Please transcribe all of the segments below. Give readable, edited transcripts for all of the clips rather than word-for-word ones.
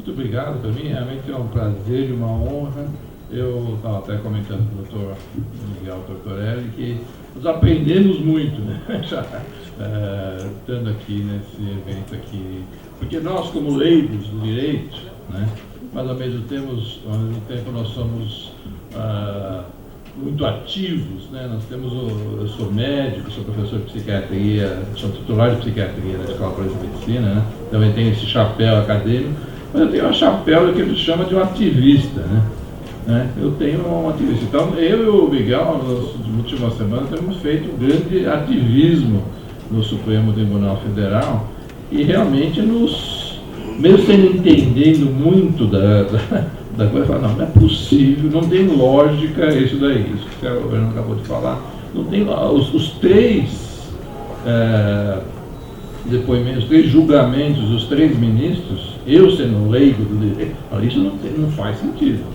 Muito obrigado. Para mim realmente é um prazer e uma honra. Eu estava até comentando com o doutor Miguel Tortorelli que nós aprendemos muito, né? Já, estando aqui nesse evento aqui, porque nós como leigos do direito, né? Mas ao mesmo tempo nós somos muito ativos, né? Eu sou médico, sou professor de psiquiatria, sou titular de psiquiatria da Escola Paulista de Medicina, né? Também tenho esse chapéu acadêmico, mas eu tenho um chapéu que ele chama de um ativista, né? Eu tenho um ativista. Então, eu e o Miguel, nas últimas semanas, temos feito um grande ativismo no Supremo Tribunal Federal e realmente mesmo sem entendendo muito da coisa, não é possível, não tem lógica isso daí, isso que o Fernando acabou de falar. Não tem, os três depoimentos, os três julgamentos dos três ministros, eu sendo leigo do direito, isso não faz sentido.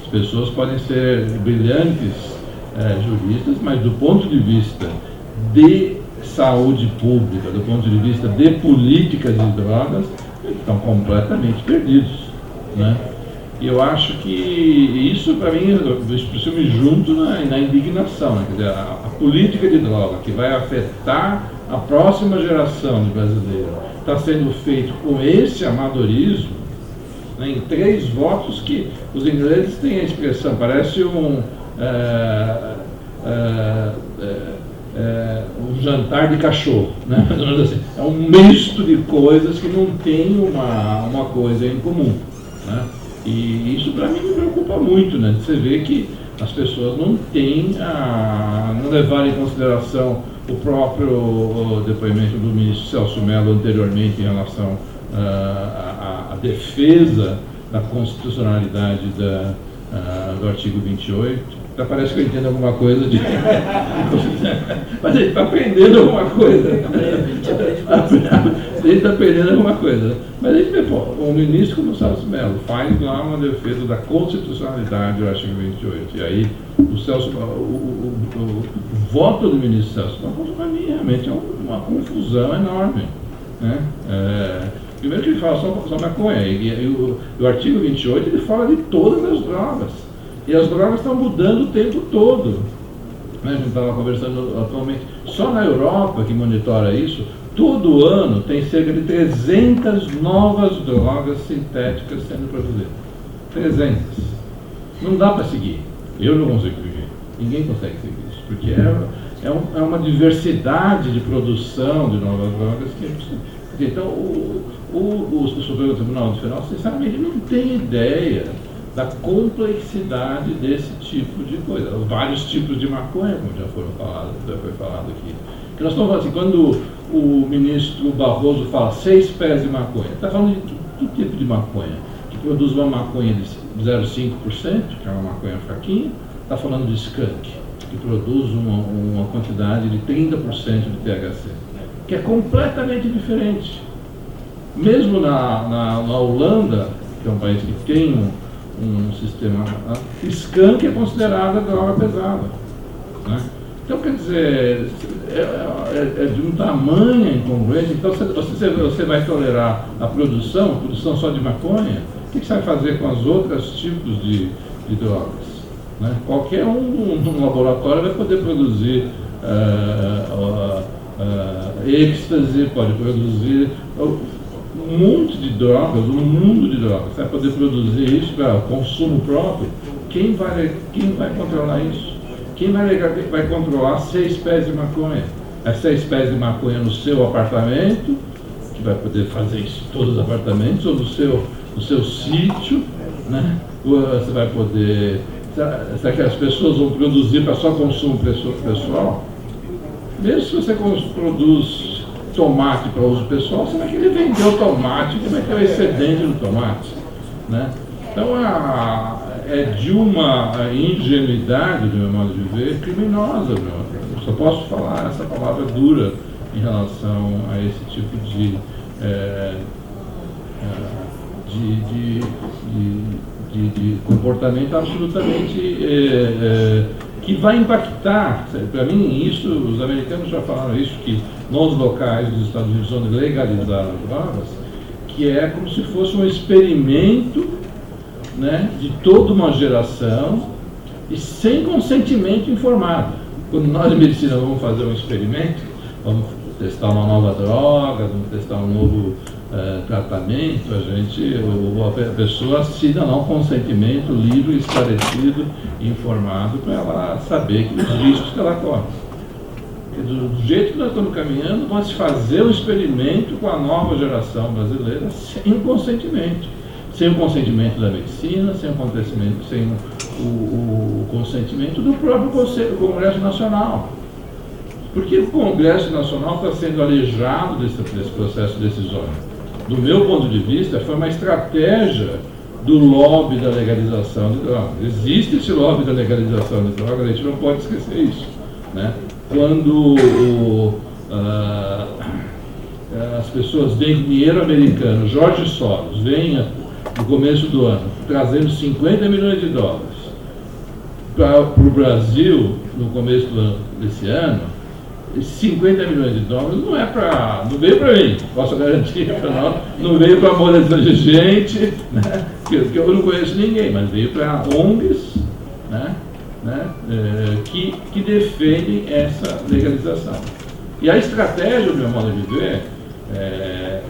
As pessoas podem ser brilhantes juristas, mas do ponto de vista de saúde pública, do ponto de vista de políticas de drogas, estão completamente perdidos, né? E eu acho que isso, para mim, isso me junto na indignação, né? Quer dizer, a política de droga que vai afetar a próxima geração de brasileiros está sendo feito com esse amadorismo, né, em 3 votos que os ingleses têm a expressão, parece um jantar de cachorro, né? Assim, é um misto de coisas que não tem uma coisa em comum, né? E isso para mim me preocupa muito, né? Você vê que as pessoas não levaram em consideração o próprio depoimento do ministro Celso Mello anteriormente em relação à defesa da constitucionalidade do artigo 28. Parece que eu entendo alguma coisa de... Mas ele está aprendendo alguma coisa. Ele está aprendendo alguma coisa. Mas aí, o ministro como Celso Mello faz lá uma defesa da constitucionalidade do artigo 28. E aí o voto do ministro Celso Mello, para mim, realmente é uma confusão enorme, né? Primeiro que ele fala só maconha. E o artigo 28 ele fala de todas as drogas. E as drogas estão mudando o tempo todo. A gente estava conversando atualmente, só na Europa, que monitora isso, todo ano tem cerca de 300 novas drogas sintéticas sendo produzidas. 300. Não dá para seguir. Eu não consigo seguir. Ninguém consegue seguir isso, porque é uma diversidade de produção de novas drogas que é possível. Então, o Supremo Tribunal Federal, sinceramente, não tem ideia da complexidade desse tipo de coisa. Vários tipos de maconha, como já foi falado aqui. Que nós estamos falando assim, quando o ministro Barroso fala 6 pés de maconha, está falando de que tipo de maconha? Que produz uma maconha de 0,5%, que é uma maconha fraquinha, está falando de skunk, que produz uma quantidade de 30% de THC, que é completamente diferente. Mesmo na Holanda, que é um país que tem um sistema, skunk é considerada droga pesada, né? Então, quer dizer, é de um tamanho incongruente. Então, você vai tolerar a produção só de maconha, o que você vai fazer com os outros tipos de drogas, né? Qualquer um laboratório vai poder produzir êxtase, pode produzir um monte de drogas, um mundo de drogas. Você vai poder produzir isso para consumo próprio. Quem vai controlar isso? Quem vai controlar 6 pés de maconha? 6 pés de maconha no seu apartamento, que vai poder fazer isso em todos os apartamentos, ou no seu sítio, né? Você vai poder... Será que as pessoas vão produzir para só consumo pessoal? Mesmo se você produz tomate para uso pessoal, será que ele vendeu tomate? Como é que é o excedente do tomate, né? Então, é de uma ingenuidade, do meu modo de ver, criminosa. Eu só posso falar essa palavra dura em relação a esse tipo de comportamento absolutamente que vai impactar. Para mim, isso, os americanos já falaram isso, que nos locais dos Estados Unidos onde legalizaram as drogas, que é como se fosse um experimento, né, de toda uma geração e sem consentimento informado. Quando nós de medicina vamos fazer um experimento, vamos testar uma nova droga, vamos testar um novo tratamento, a pessoa assina lá um consentimento livre, esclarecido, informado, para ela saber que os riscos que ela corre. Do jeito que nós estamos caminhando, nós fazer um experimento com a nova geração brasileira sem consentimento. Sem o consentimento da medicina, sem o consentimento do próprio Congresso Nacional. Porque o Congresso Nacional está sendo alejado desse processo decisório. Do meu ponto de vista, foi uma estratégia do lobby da legalização de drogas. Existe esse lobby da legalização de drogas, a gente não pode esquecer isso, né? Quando as pessoas veem dinheiro americano, Jorge Soros, vem no começo do ano, trazendo 50 milhões de dólares para o Brasil, no começo desse ano, esses 50 milhões de dólares não veio para mim, posso garantir, não veio para monetizar de gente, né, que eu não conheço ninguém, mas veio para ONGs, né, que defendem essa legalização. E a estratégia, do meu modo de ver, é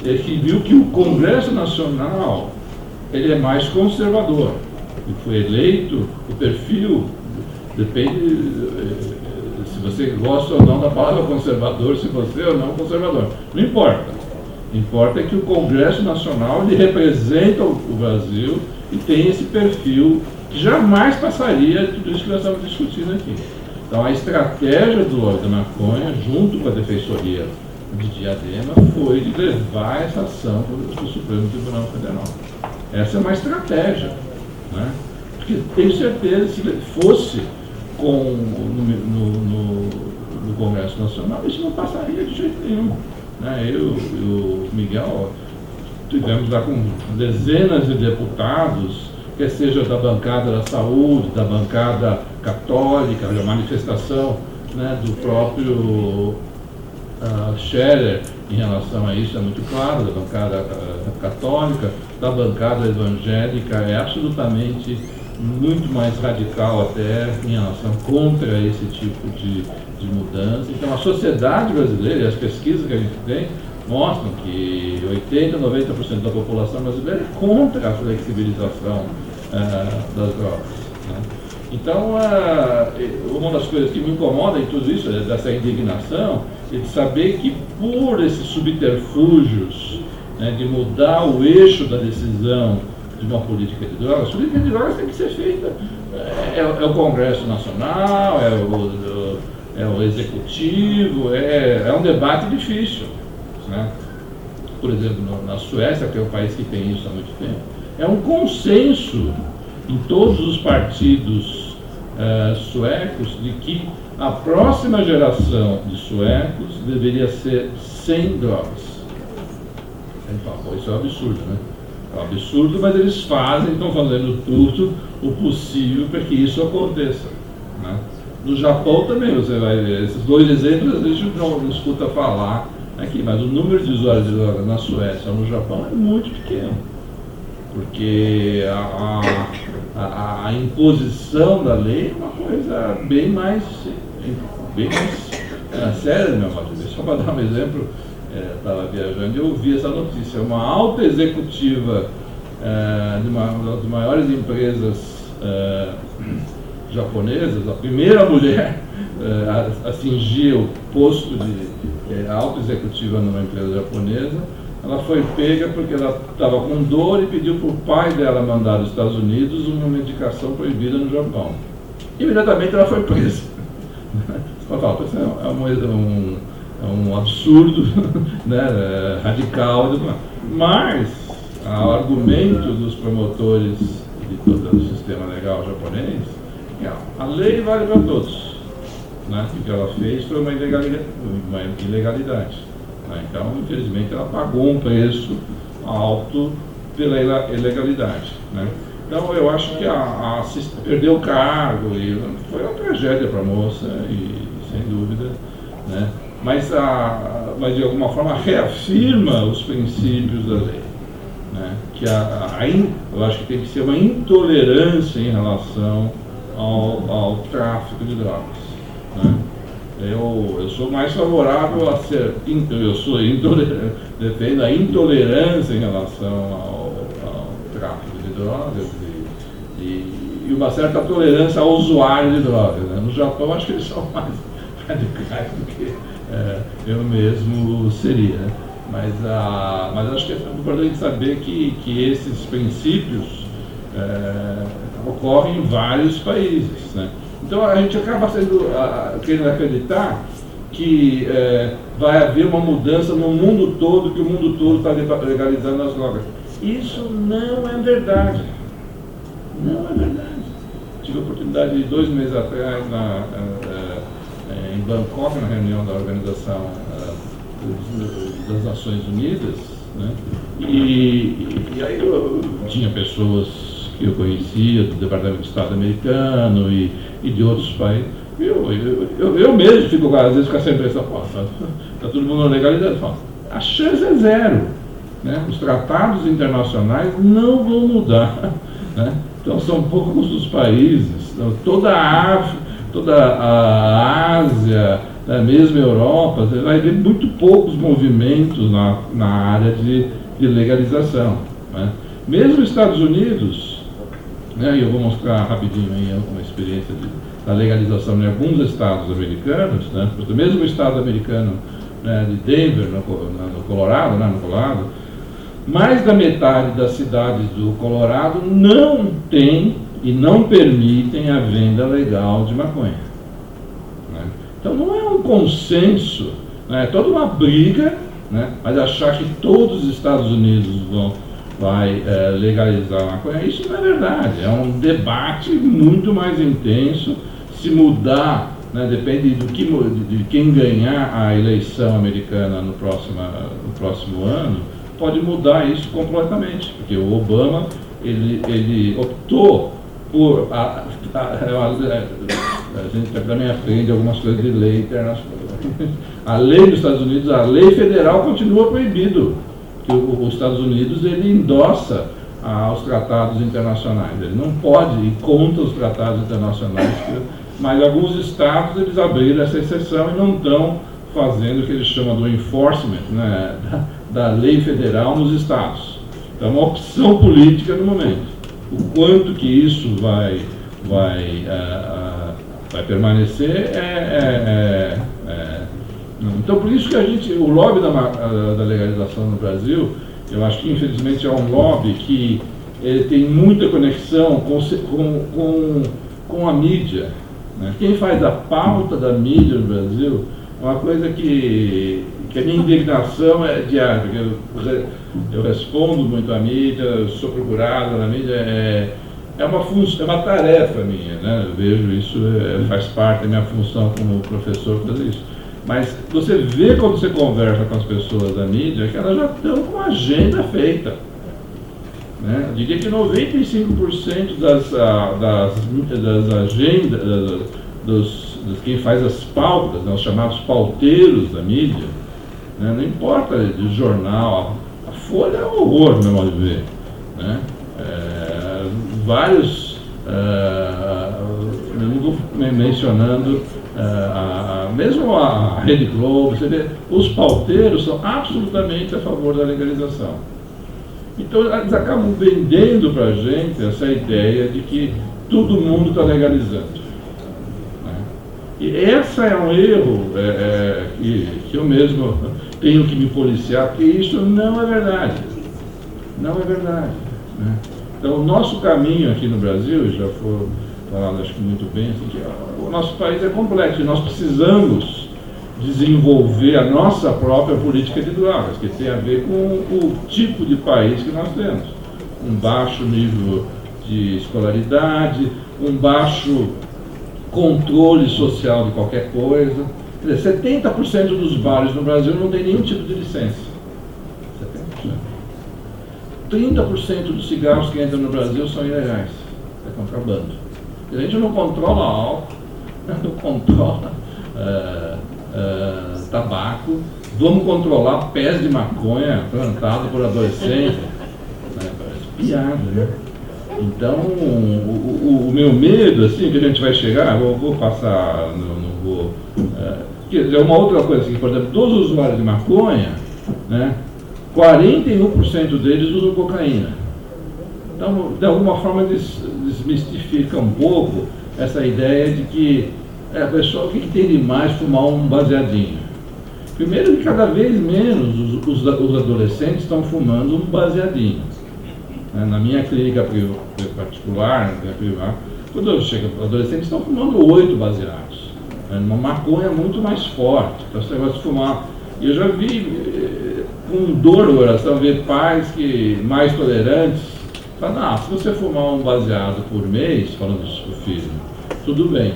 que viu que o Congresso Nacional ele é mais conservador. Ele foi eleito, o perfil depende se você gosta ou não da palavra conservador, se você ou não conservador. Não importa. O que importa é que o Congresso Nacional ele representa o Brasil e tem esse perfil que jamais passaria de tudo isso que nós estamos discutindo aqui. Então a estratégia do lobby da maconha, junto com a Defensoria de Diadema, foi de levar essa ação para o Supremo Tribunal Federal. Essa é uma estratégia, né? Porque tenho certeza que se fosse no Congresso Nacional, isso não passaria de jeito nenhum, né? Eu e o Miguel tivemos lá com dezenas de deputados, quer seja da bancada da saúde, da bancada católica, da manifestação, né, do próprio Scherer em relação a isso é muito claro, da bancada católica, da bancada evangélica é absolutamente muito mais radical até em relação contra esse tipo de mudança. Então a sociedade brasileira e as pesquisas que a gente tem mostram que 80% a 90% da população brasileira é contra a flexibilização das drogas, né? Então, uma das coisas que me incomoda em tudo isso, dessa indignação, é de saber que por esses subterfúgios, né, de mudar o eixo da decisão de uma política de drogas, a política de drogas tem que ser feita, é o Congresso Nacional, é o Executivo, é um debate difícil, né? Por exemplo, na Suécia, que é um país que tem isso há muito tempo, é um consenso em todos os partidos suecos de que a próxima geração de suecos deveria ser sem drogas. Então, isso é um absurdo, né? É um absurdo, mas eles estão fazendo tudo o possível para que isso aconteça, né? No Japão também, você vai ver, esses dois exemplos a gente não escuta falar aqui, mas o número de usuários de drogas na Suécia ou no Japão é muito pequeno, porque a imposição da lei é uma coisa bem mais séria, meu modo de ver. Só para dar um exemplo, estava viajando e eu ouvi essa notícia. Uma alta executiva de uma das maiores empresas japonesas, a primeira mulher a atingir o posto de alta executiva numa empresa japonesa, ela foi pega porque ela estava com dor e pediu para o pai dela mandar dos Estados Unidos uma medicação proibida no Japão. Imediatamente ela foi presa. Você fala, isso é um absurdo, né, radical, mas o argumento dos promotores de todo o sistema legal japonês é a lei vale para todos, né? O que ela fez foi uma ilegalidade. Então, infelizmente, ela pagou um preço alto pela ilegalidade, né? Então, eu acho que perdeu o cargo e foi uma tragédia para a moça, e sem dúvida, né? Mas mas de alguma forma reafirma os princípios da lei. Né? Que eu acho que tem que ser uma intolerância em relação ao tráfico de drogas. Né? Eu sou mais favorável a ser, defendo a intolerância em relação ao tráfico de drogas e uma certa tolerância ao usuário de drogas. Né? No Japão, acho que eles são mais radicais do que eu mesmo seria. Né? Mas acho que é importante saber que esses princípios ocorrem em vários países. Né? Então a gente acaba querendo acreditar que vai haver uma mudança no mundo todo, que o mundo todo está legalizando as drogas. Isso não é verdade. Não é verdade. Tive a oportunidade de 2 meses atrás em Bangkok, na reunião da Organização das Nações Unidas, né? E aí eu tinha pessoas que eu conhecia do Departamento de Estado americano e de outros países. Eu mesmo fico, às vezes, com essa impressão, está todo mundo legalizado. A chance é zero. Né? Os tratados internacionais não vão mudar. Né? Então, são poucos os países, toda a África, toda a Ásia, mesmo a Europa, você vai ver muito poucos movimentos na área de legalização. Né? Mesmo os Estados Unidos, né, e eu vou mostrar rapidinho aí uma experiência da legalização em alguns estados americanos, né, mesmo o estado americano, né, de Denver, no Colorado, mais da metade das cidades do Colorado não tem e não permitem a venda legal de maconha. Né? Então não é um consenso, né, é toda uma briga, né, mas achar que todos os Estados Unidos vai legalizar a maconha, isso não é verdade. É um debate muito mais intenso. Se mudar, né, depende de quem ganhar a eleição americana no próximo ano, pode mudar isso completamente, porque o Obama ele optou por a gente também aprende algumas coisas de lei internacional. A lei dos Estados Unidos, a lei federal continua proibido, porque os Estados Unidos ele endossa os tratados internacionais, ele não pode ir contra os tratados internacionais, mas alguns estados eles abriram essa exceção e não estão fazendo o que eles chamam do enforcement, né, da lei federal nos estados. Então é uma opção política no momento. O quanto que isso vai permanecer então por isso que o lobby da legalização no Brasil, eu acho que infelizmente é um lobby que ele tem muita conexão com a mídia. Né? Quem faz a pauta da mídia no Brasil é uma coisa que a minha indignação é diária, porque eu respondo muito à mídia, sou procurado na mídia, é uma tarefa minha, né? Eu vejo isso, faz parte da minha função como professor fazer isso. Mas você vê quando você conversa com as pessoas da mídia que elas já estão com a agenda feita. Né? Eu diria que 95% das agendas, dos quem faz as pautas, né, os chamados pauteiros da mídia, né, não importa de jornal, a Folha é um horror, no meu modo de ver. Né? Vários, não estou mencionando, mesmo a Rede Globo, você vê, os pauteiros são absolutamente a favor da legalização. Então eles acabam vendendo para a gente essa ideia de que todo mundo está legalizando. Né? E esse é um erro que eu mesmo tenho que me policiar, porque isso não é verdade. Não é verdade. Né? Então o nosso caminho aqui no Brasil, já foi falado acho que muito bem, assim, que o nosso país é complexo e nós precisamos desenvolver a nossa própria política de drogas, que tem a ver com o tipo de país que nós temos. Um baixo nível de escolaridade, um baixo controle social de qualquer coisa. Quer dizer, 70% dos bares no Brasil não tem nenhum tipo de licença. 70%. 30% dos cigarros que entram no Brasil são ilegais. É contrabando. A gente não controla álcool, não controla tabaco, vamos controlar pés de maconha plantado por adolescentes. Parece piada, né? Então, o meu medo, assim, que a gente vai chegar, eu vou passar, não vou... quer dizer, uma outra coisa, assim, por exemplo, dos usuários de maconha, né, 41% deles usam cocaína. Então, de alguma forma, desmistifica um pouco essa ideia de que pessoal, o que tem de mais fumar um baseadinho? Primeiro que cada vez menos os adolescentes estão fumando um baseadinho. Na minha clínica particular, quando eu chego, os adolescentes estão fumando 8 baseados. Uma maconha muito mais forte. Então, você gosta de fumar. E eu já vi, com dor no coração, ver pais mais tolerantes falam, se você fumar um baseado por mês, falando isso pro filho, tudo bem.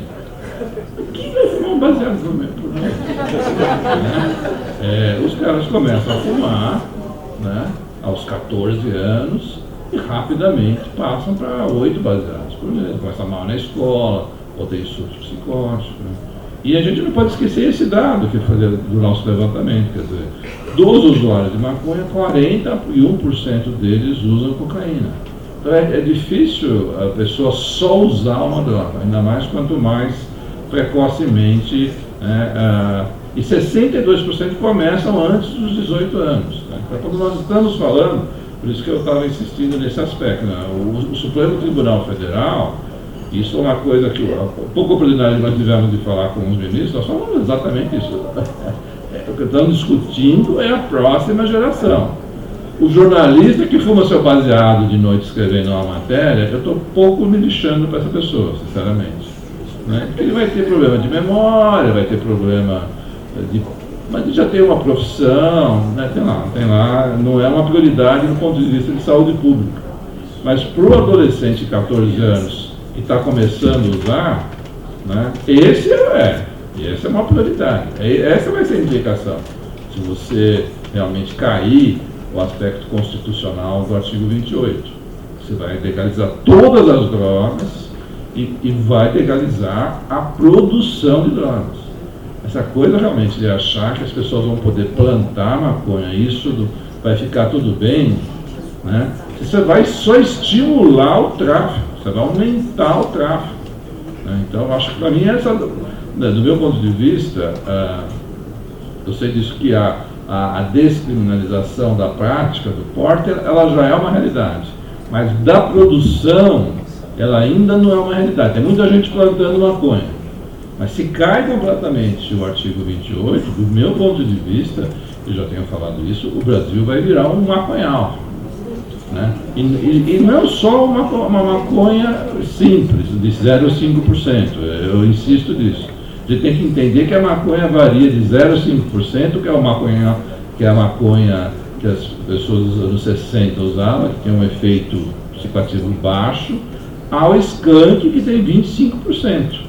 Quem vai fumar um baseado por mês? Os caras começam a fumar, né, aos 14 anos e rapidamente passam para 8 baseados por mês. Começa mal na escola, ou tem surto psicótico. Né? E a gente não pode esquecer esse dado que foi do nosso levantamento, quer dizer, dos usuários de maconha, 41% deles usam cocaína. Então é difícil a pessoa só usar uma droga, ainda mais quanto mais precocemente, e 62% começam antes dos 18 anos. Né? Então, quando nós estamos falando, por isso que eu estava insistindo nesse aspecto, né? O Supremo Tribunal Federal, isso é uma coisa que, pouco oportunidade que nós tivemos de falar com os ministros, nós falamos exatamente isso. O que estamos discutindo é a próxima geração. O jornalista que fuma seu baseado de noite escrevendo uma matéria, eu estou pouco me lixando para essa pessoa, sinceramente. Né? Porque ele vai ter problema de memória, vai ter problema mas ele já tem uma profissão, né? tem lá, não é uma prioridade do ponto de vista de saúde pública. Mas para o adolescente de 14 anos que está começando a usar, né, essa é uma prioridade. Essa vai ser a implicação. Se você realmente cair o aspecto constitucional do artigo 28, você vai legalizar todas as drogas e vai legalizar a produção de drogas. Essa coisa realmente de achar que as pessoas vão poder plantar maconha, isso vai ficar tudo bem, né? Você vai só estimular o tráfico, você vai aumentar o tráfico. Né? Então, eu acho que para mim, do meu ponto de vista, eu sei disso que a descriminalização da prática do porte, ela já é uma realidade, mas da produção, ela ainda não é uma realidade. Tem muita gente plantando maconha. Mas se cai completamente o artigo 28, do meu ponto de vista, eu já tenho falado isso, o Brasil vai virar um maconhal. Né? E não só uma maconha simples, de 0,5%, eu insisto nisso. A gente tem que entender que a maconha varia de 0,5%, que é a maconha que as pessoas dos anos 60 usavam, que tem um efeito psicoativo baixo, ao skunk, que tem 25%.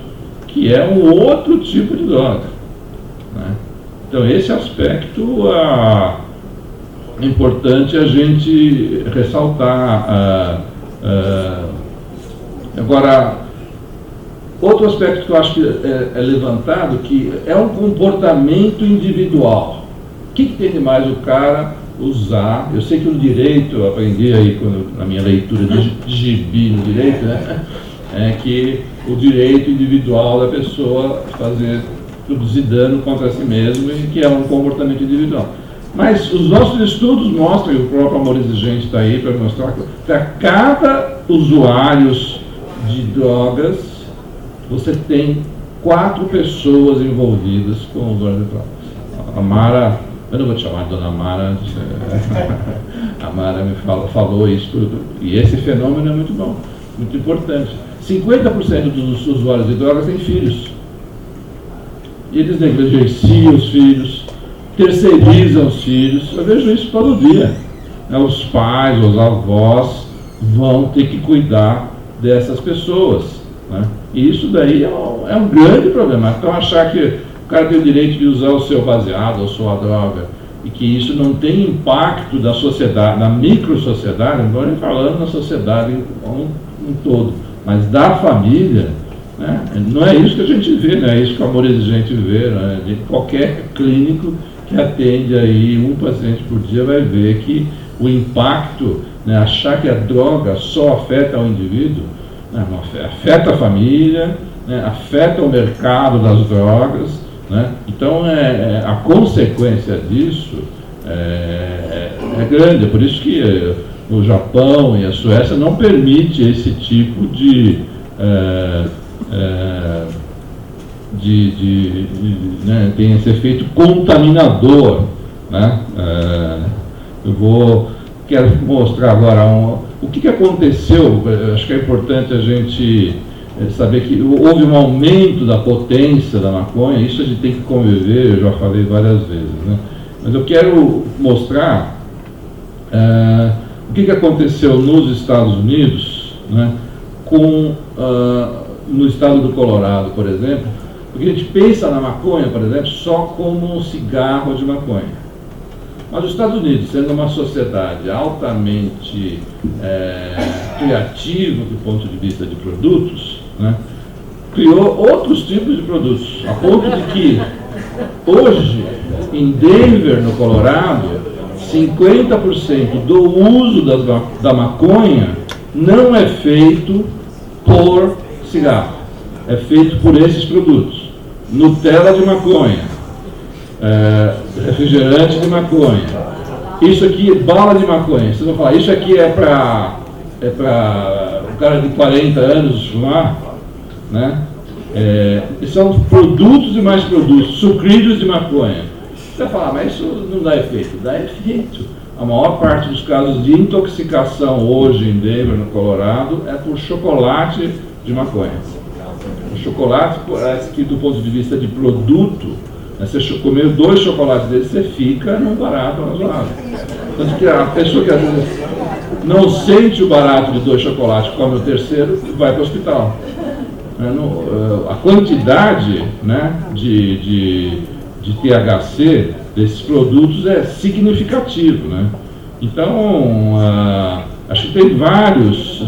Que é um outro tipo de droga. Né? Então, esse aspecto é importante a gente ressaltar. Agora, outro aspecto que eu acho que é levantado, que é um comportamento individual. O que tem de mais o cara usar? Eu sei que no direito, eu aprendi aí na minha leitura de gibi no direito, né? É que o direito individual da pessoa produzir dano contra si mesmo, e que é um comportamento individual. Mas os nossos estudos mostram, e o próprio Amor Exigente está aí para mostrar, que para cada usuário de drogas, você tem 4 pessoas envolvidas com o usuário de drogas. A Mara, eu não vou te chamar de Dona Mara, a Mara me falou isso tudo, e esse fenômeno é muito bom, muito importante. 50% dos usuários de drogas têm filhos. E eles negligenciam os filhos, terceirizam os filhos. Eu vejo isso todo dia. Os pais, os avós vão ter que cuidar dessas pessoas. Né? E isso daí é um grande problema. Então, achar que o cara tem o direito de usar o seu baseado ou sua droga, e que isso não tem impacto da sociedade, na micro-sociedade, não estou nem falando na sociedade como um todo, mas da família, né? Não é isso que a gente vê, não é isso que o Amor Exigente vê, né? De qualquer clínico que atende aí um paciente por dia vai ver que o impacto, né, achar que a droga só afeta o indivíduo, né, não afeta a família, né, afeta o mercado das drogas, né? Então a consequência disso é grande, é por isso que o Japão e a Suécia não permitem esse tipo de né, tem esse efeito contaminador, né? Quero mostrar agora o que aconteceu. Acho que é importante a gente saber que houve um aumento da potência da maconha. Isso a gente tem que conviver, eu já falei várias vezes, né? Mas eu quero mostrar o que aconteceu nos Estados Unidos, né, no estado do Colorado, por exemplo, porque a gente pensa na maconha, por exemplo, só como um cigarro de maconha. Mas os Estados Unidos, sendo uma sociedade altamente criativa do ponto de vista de produtos, né, criou outros tipos de produtos, a ponto de que hoje, em Denver, no Colorado, 50% do uso da maconha não é feito por cigarro, é feito por esses produtos. Nutella de maconha, refrigerante de maconha, isso aqui é bala de maconha. Vocês vão falar, isso aqui é para o cara de 40 anos fumar, né? São produtos e mais produtos, sucrilhos de maconha. Você vai falar, mas isso não dá efeito. Dá efeito. A maior parte dos casos de intoxicação hoje em Denver, no Colorado, é por chocolate de maconha. O chocolate, parece que do ponto de vista de produto, né, você comer 2 chocolates desses, você fica num barato razoável. Tanto que a pessoa que às vezes não sente o barato de 2 chocolates, come o terceiro, vai para o hospital. A quantidade, né, de THC desses produtos é significativo, né? Então, acho que tem vários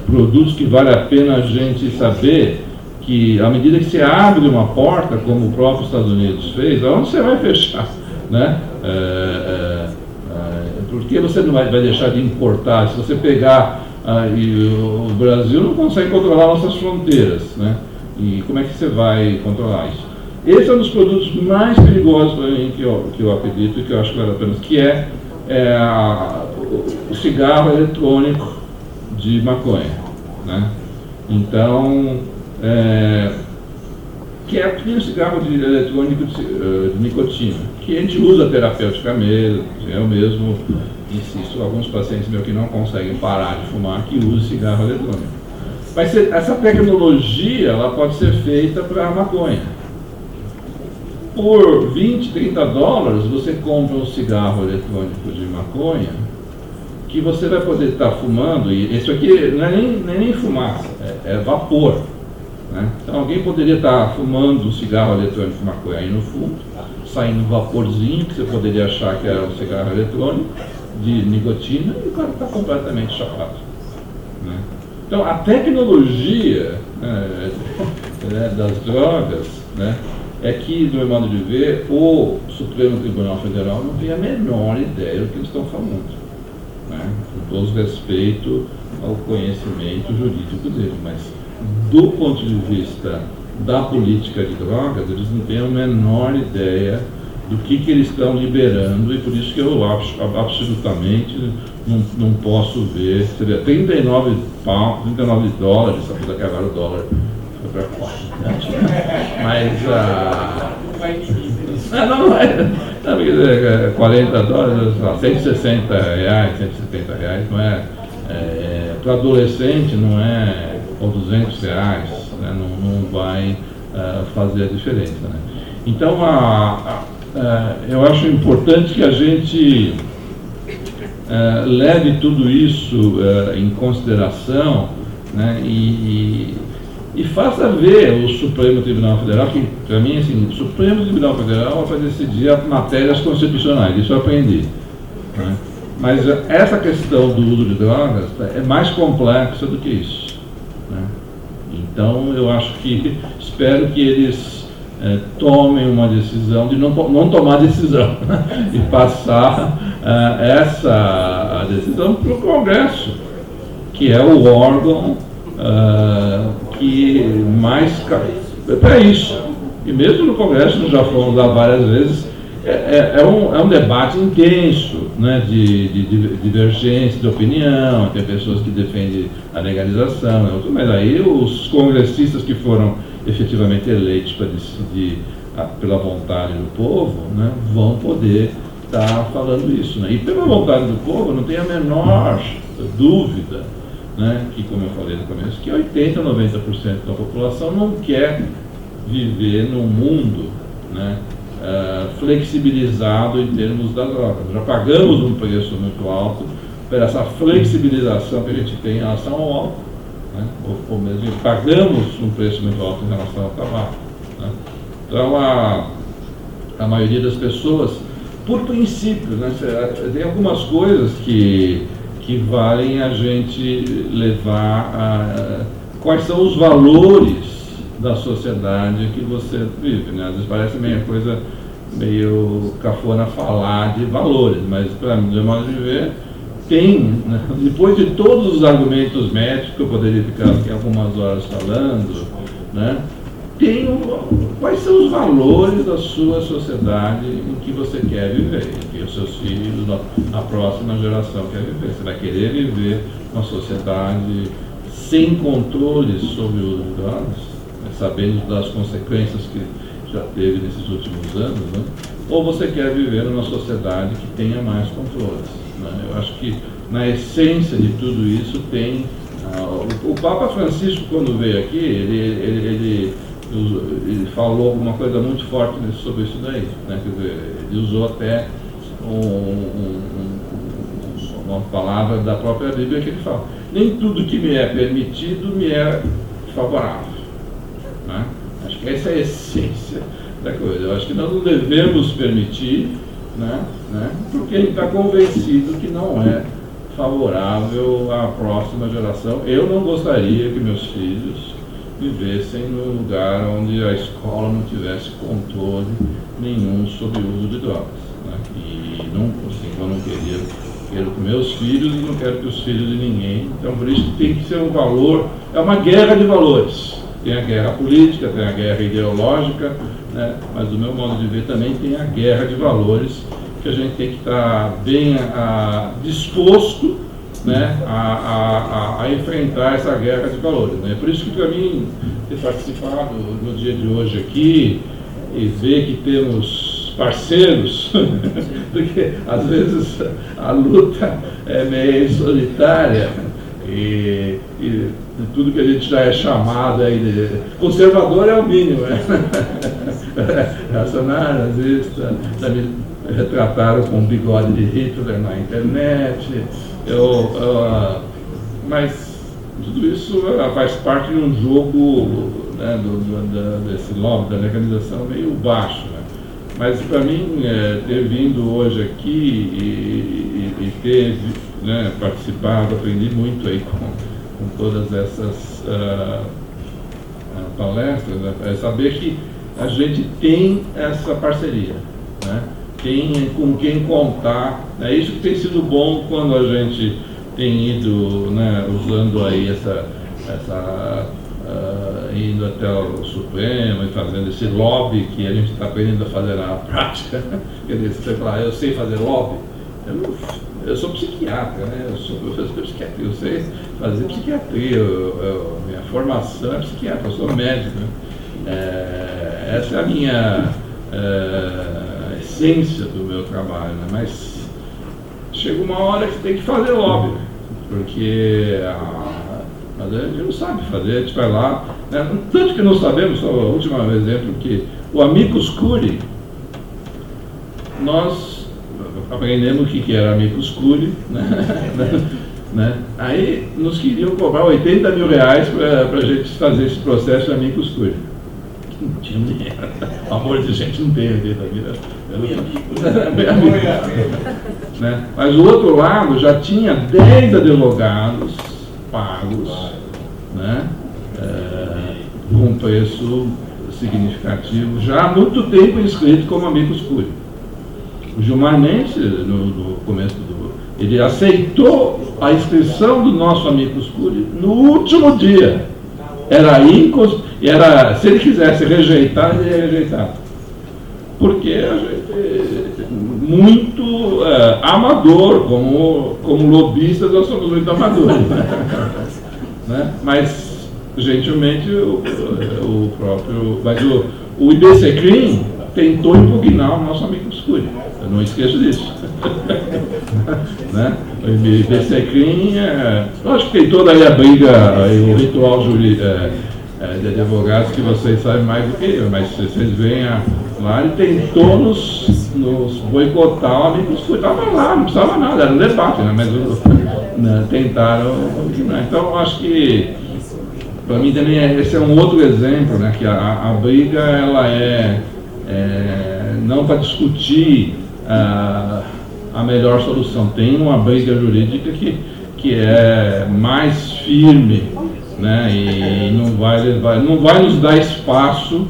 produtos que vale a pena a gente saber que, à medida que você abre uma porta, como o próprio Estados Unidos fez, aonde você vai fechar, né? Porque você não vai deixar de importar. Se você pegar o Brasil não consegue controlar nossas fronteiras, né? E como é que você vai controlar isso? Esse é um dos produtos mais perigosos para mim que eu acredito e que eu acho que vale a pena, que é o cigarro eletrônico de maconha, né? Então, que é um cigarro eletrônico de nicotina, que a gente usa terapeuticamente. Eu mesmo insisto, alguns pacientes meus que não conseguem parar de fumar, que usam cigarro eletrônico. Mas essa tecnologia, ela pode ser feita para maconha. Por 20, 30 dólares, você compra um cigarro eletrônico de maconha, que você vai poder estar fumando, e isso aqui não é nem fumaça, é vapor, né? Então alguém poderia estar fumando um cigarro eletrônico de maconha aí no fundo, saindo um vaporzinho, que você poderia achar que era um cigarro eletrônico, de nicotina, e o cara está completamente chapado, né? Então a tecnologia das drogas, né, é que, do meu modo de ver, o Supremo Tribunal Federal não tem a menor ideia do que eles estão falando, né? Com todo respeito ao conhecimento jurídico deles, mas do ponto de vista da política de drogas, eles não têm a menor ideia do que eles estão liberando, e por isso que eu acho absolutamente não posso ver. Seria 39 dólares, apesar que agora o dólar foi para 4. Mas não, quer dizer, 40 dólares, 160 reais, 170 reais, não é, para adolescente não é, ou 200 reais, né, não vai fazer a diferença, né? Então, eu acho importante que a gente leve tudo isso em consideração, né, e faça ver o Supremo Tribunal Federal, que para mim é assim, o Supremo Tribunal Federal vai decidir as matérias constitucionais, isso eu aprendi, né? Mas essa questão do uso de drogas é mais complexa do que isso, né? Então eu acho que, espero que eles tomem uma decisão de não tomar decisão e passar essa decisão para o Congresso, que é o órgão que mais... para isso. E mesmo no Congresso, nós já fomos lá várias vezes, é um debate intenso, né, de divergência de opinião, tem pessoas que defendem a legalização, né, mas aí os congressistas que foram efetivamente eleitos para decidir pela vontade do povo, né, vão poder estar falando isso. Né? E pela vontade do povo, não tem a menor dúvida, né, que, como eu falei no começo, que 80% a 90% da população não quer viver num mundo, né, flexibilizado em termos das drogas. Já pagamos um preço muito alto por essa flexibilização que a gente tem em relação ao álcool, né? Ou mesmo pagamos um preço muito alto em relação ao tabaco, né? Então a maioria das pessoas, por princípio, né, tem algumas coisas que valem a gente levar quais são os valores da sociedade que você vive, né? Às vezes parece meio cafona falar de valores, mas para mim, de modo de ver, tem, né? Depois de todos os argumentos médicos, que eu poderia ficar aqui algumas horas falando, né? Quais são os valores da sua sociedade em que você quer viver, em que os seus filhos, a próxima geração quer viver. Você vai querer viver uma sociedade sem controles sobre o uso de drogas, sabendo das consequências que já teve nesses últimos anos, né? Ou você quer viver numa sociedade que tenha mais controles, né? Eu acho que na essência de tudo isso tem... o Papa Francisco, quando veio aqui, ele falou alguma coisa muito forte sobre isso daí, né? Quer dizer, ele usou até uma palavra da própria Bíblia que ele fala: nem tudo que me é permitido me é favorável. Né? Acho que essa é a essência da coisa. Eu acho que nós não devemos permitir, né, porque a gente está convencido que não é favorável à próxima geração. Eu não gostaria que meus filhos vivessem num lugar onde a escola não tivesse controle nenhum sobre o uso de drogas, né? E não, assim, eu não quero com meus filhos e não quero que os filhos de ninguém. Então, por isso tem que ser um valor, é uma guerra de valores. Tem a guerra política, tem a guerra ideológica, né? Mas do meu modo de ver também tem a guerra de valores, que a gente tem que estar bem disposto, né, a enfrentar essa guerra de valores, né? Por isso que para mim ter participado no dia de hoje aqui e ver que temos parceiros, porque às vezes a luta é meio solitária, e tudo que a gente já é chamado aí de conservador é o mínimo, né? Reacionário, nazista, me retrataram com um bigode de Hitler na internet, mas tudo isso faz parte de um jogo, né, desse lobby da legalização meio baixo, né? Mas para mim, ter vindo hoje aqui e ter, né, participado, aprendi muito aí com todas essas palestras, né? É saber que a gente tem essa parceria, né? Tem com quem contar. É isso que tem sido bom quando a gente tem ido, né, usando aí indo até o Supremo e fazendo esse lobby que a gente está aprendendo a fazer na prática. Quer dizer, você fala, eu sei fazer lobby. Eu sou psiquiatra, né? Eu sou professor de psiquiatria, eu sei fazer psiquiatria, minha formação é psiquiatra, eu sou médico, né? Essa é a minha essência do meu trabalho, né? Mas chega uma hora que você tem que fazer lobby, né? Porque mas a gente não sabe fazer, a gente vai lá, né? Tanto que não sabemos, só o último exemplo, que o amicus curiae, nós aprendemos o que era amicus curiae, né? Aí nos queriam cobrar 80 mil reais para a gente fazer esse processo de amicus curiae. Não tinha dinheiro. O amor de gente não tem dentro da vida. Né? Mas o outro lado já tinha 10 advogados pagos, né? Com preço significativo, já há muito tempo inscrito como amicus curiae. O Gilmar Mendes, no começo ele aceitou a inscrição do nosso amicus curiae no último dia. Se ele quisesse rejeitar, ele ia rejeitar. Porque a gente muito amador, como lobistas, nós somos muito amadores. Né? Mas, gentilmente, o próprio... Mas o IBCCRIM tentou impugnar o nosso amicus curiae. Eu não esqueço disso. Né? O IBCCRIM, lógico que tem toda aí a briga, o ritual de advogados que vocês sabem mais do que eu, mas se vocês veem lá, ele tentou nos boicotar o amicus curiae. Estava lá, não precisava nada, era um debate, né? Mas tentaram. Então, eu acho que, para mim também, esse é um outro exemplo, né? Que a briga, ela não para discutir a melhor solução. Tem uma briga jurídica que é mais firme, né? E não vai nos dar espaço,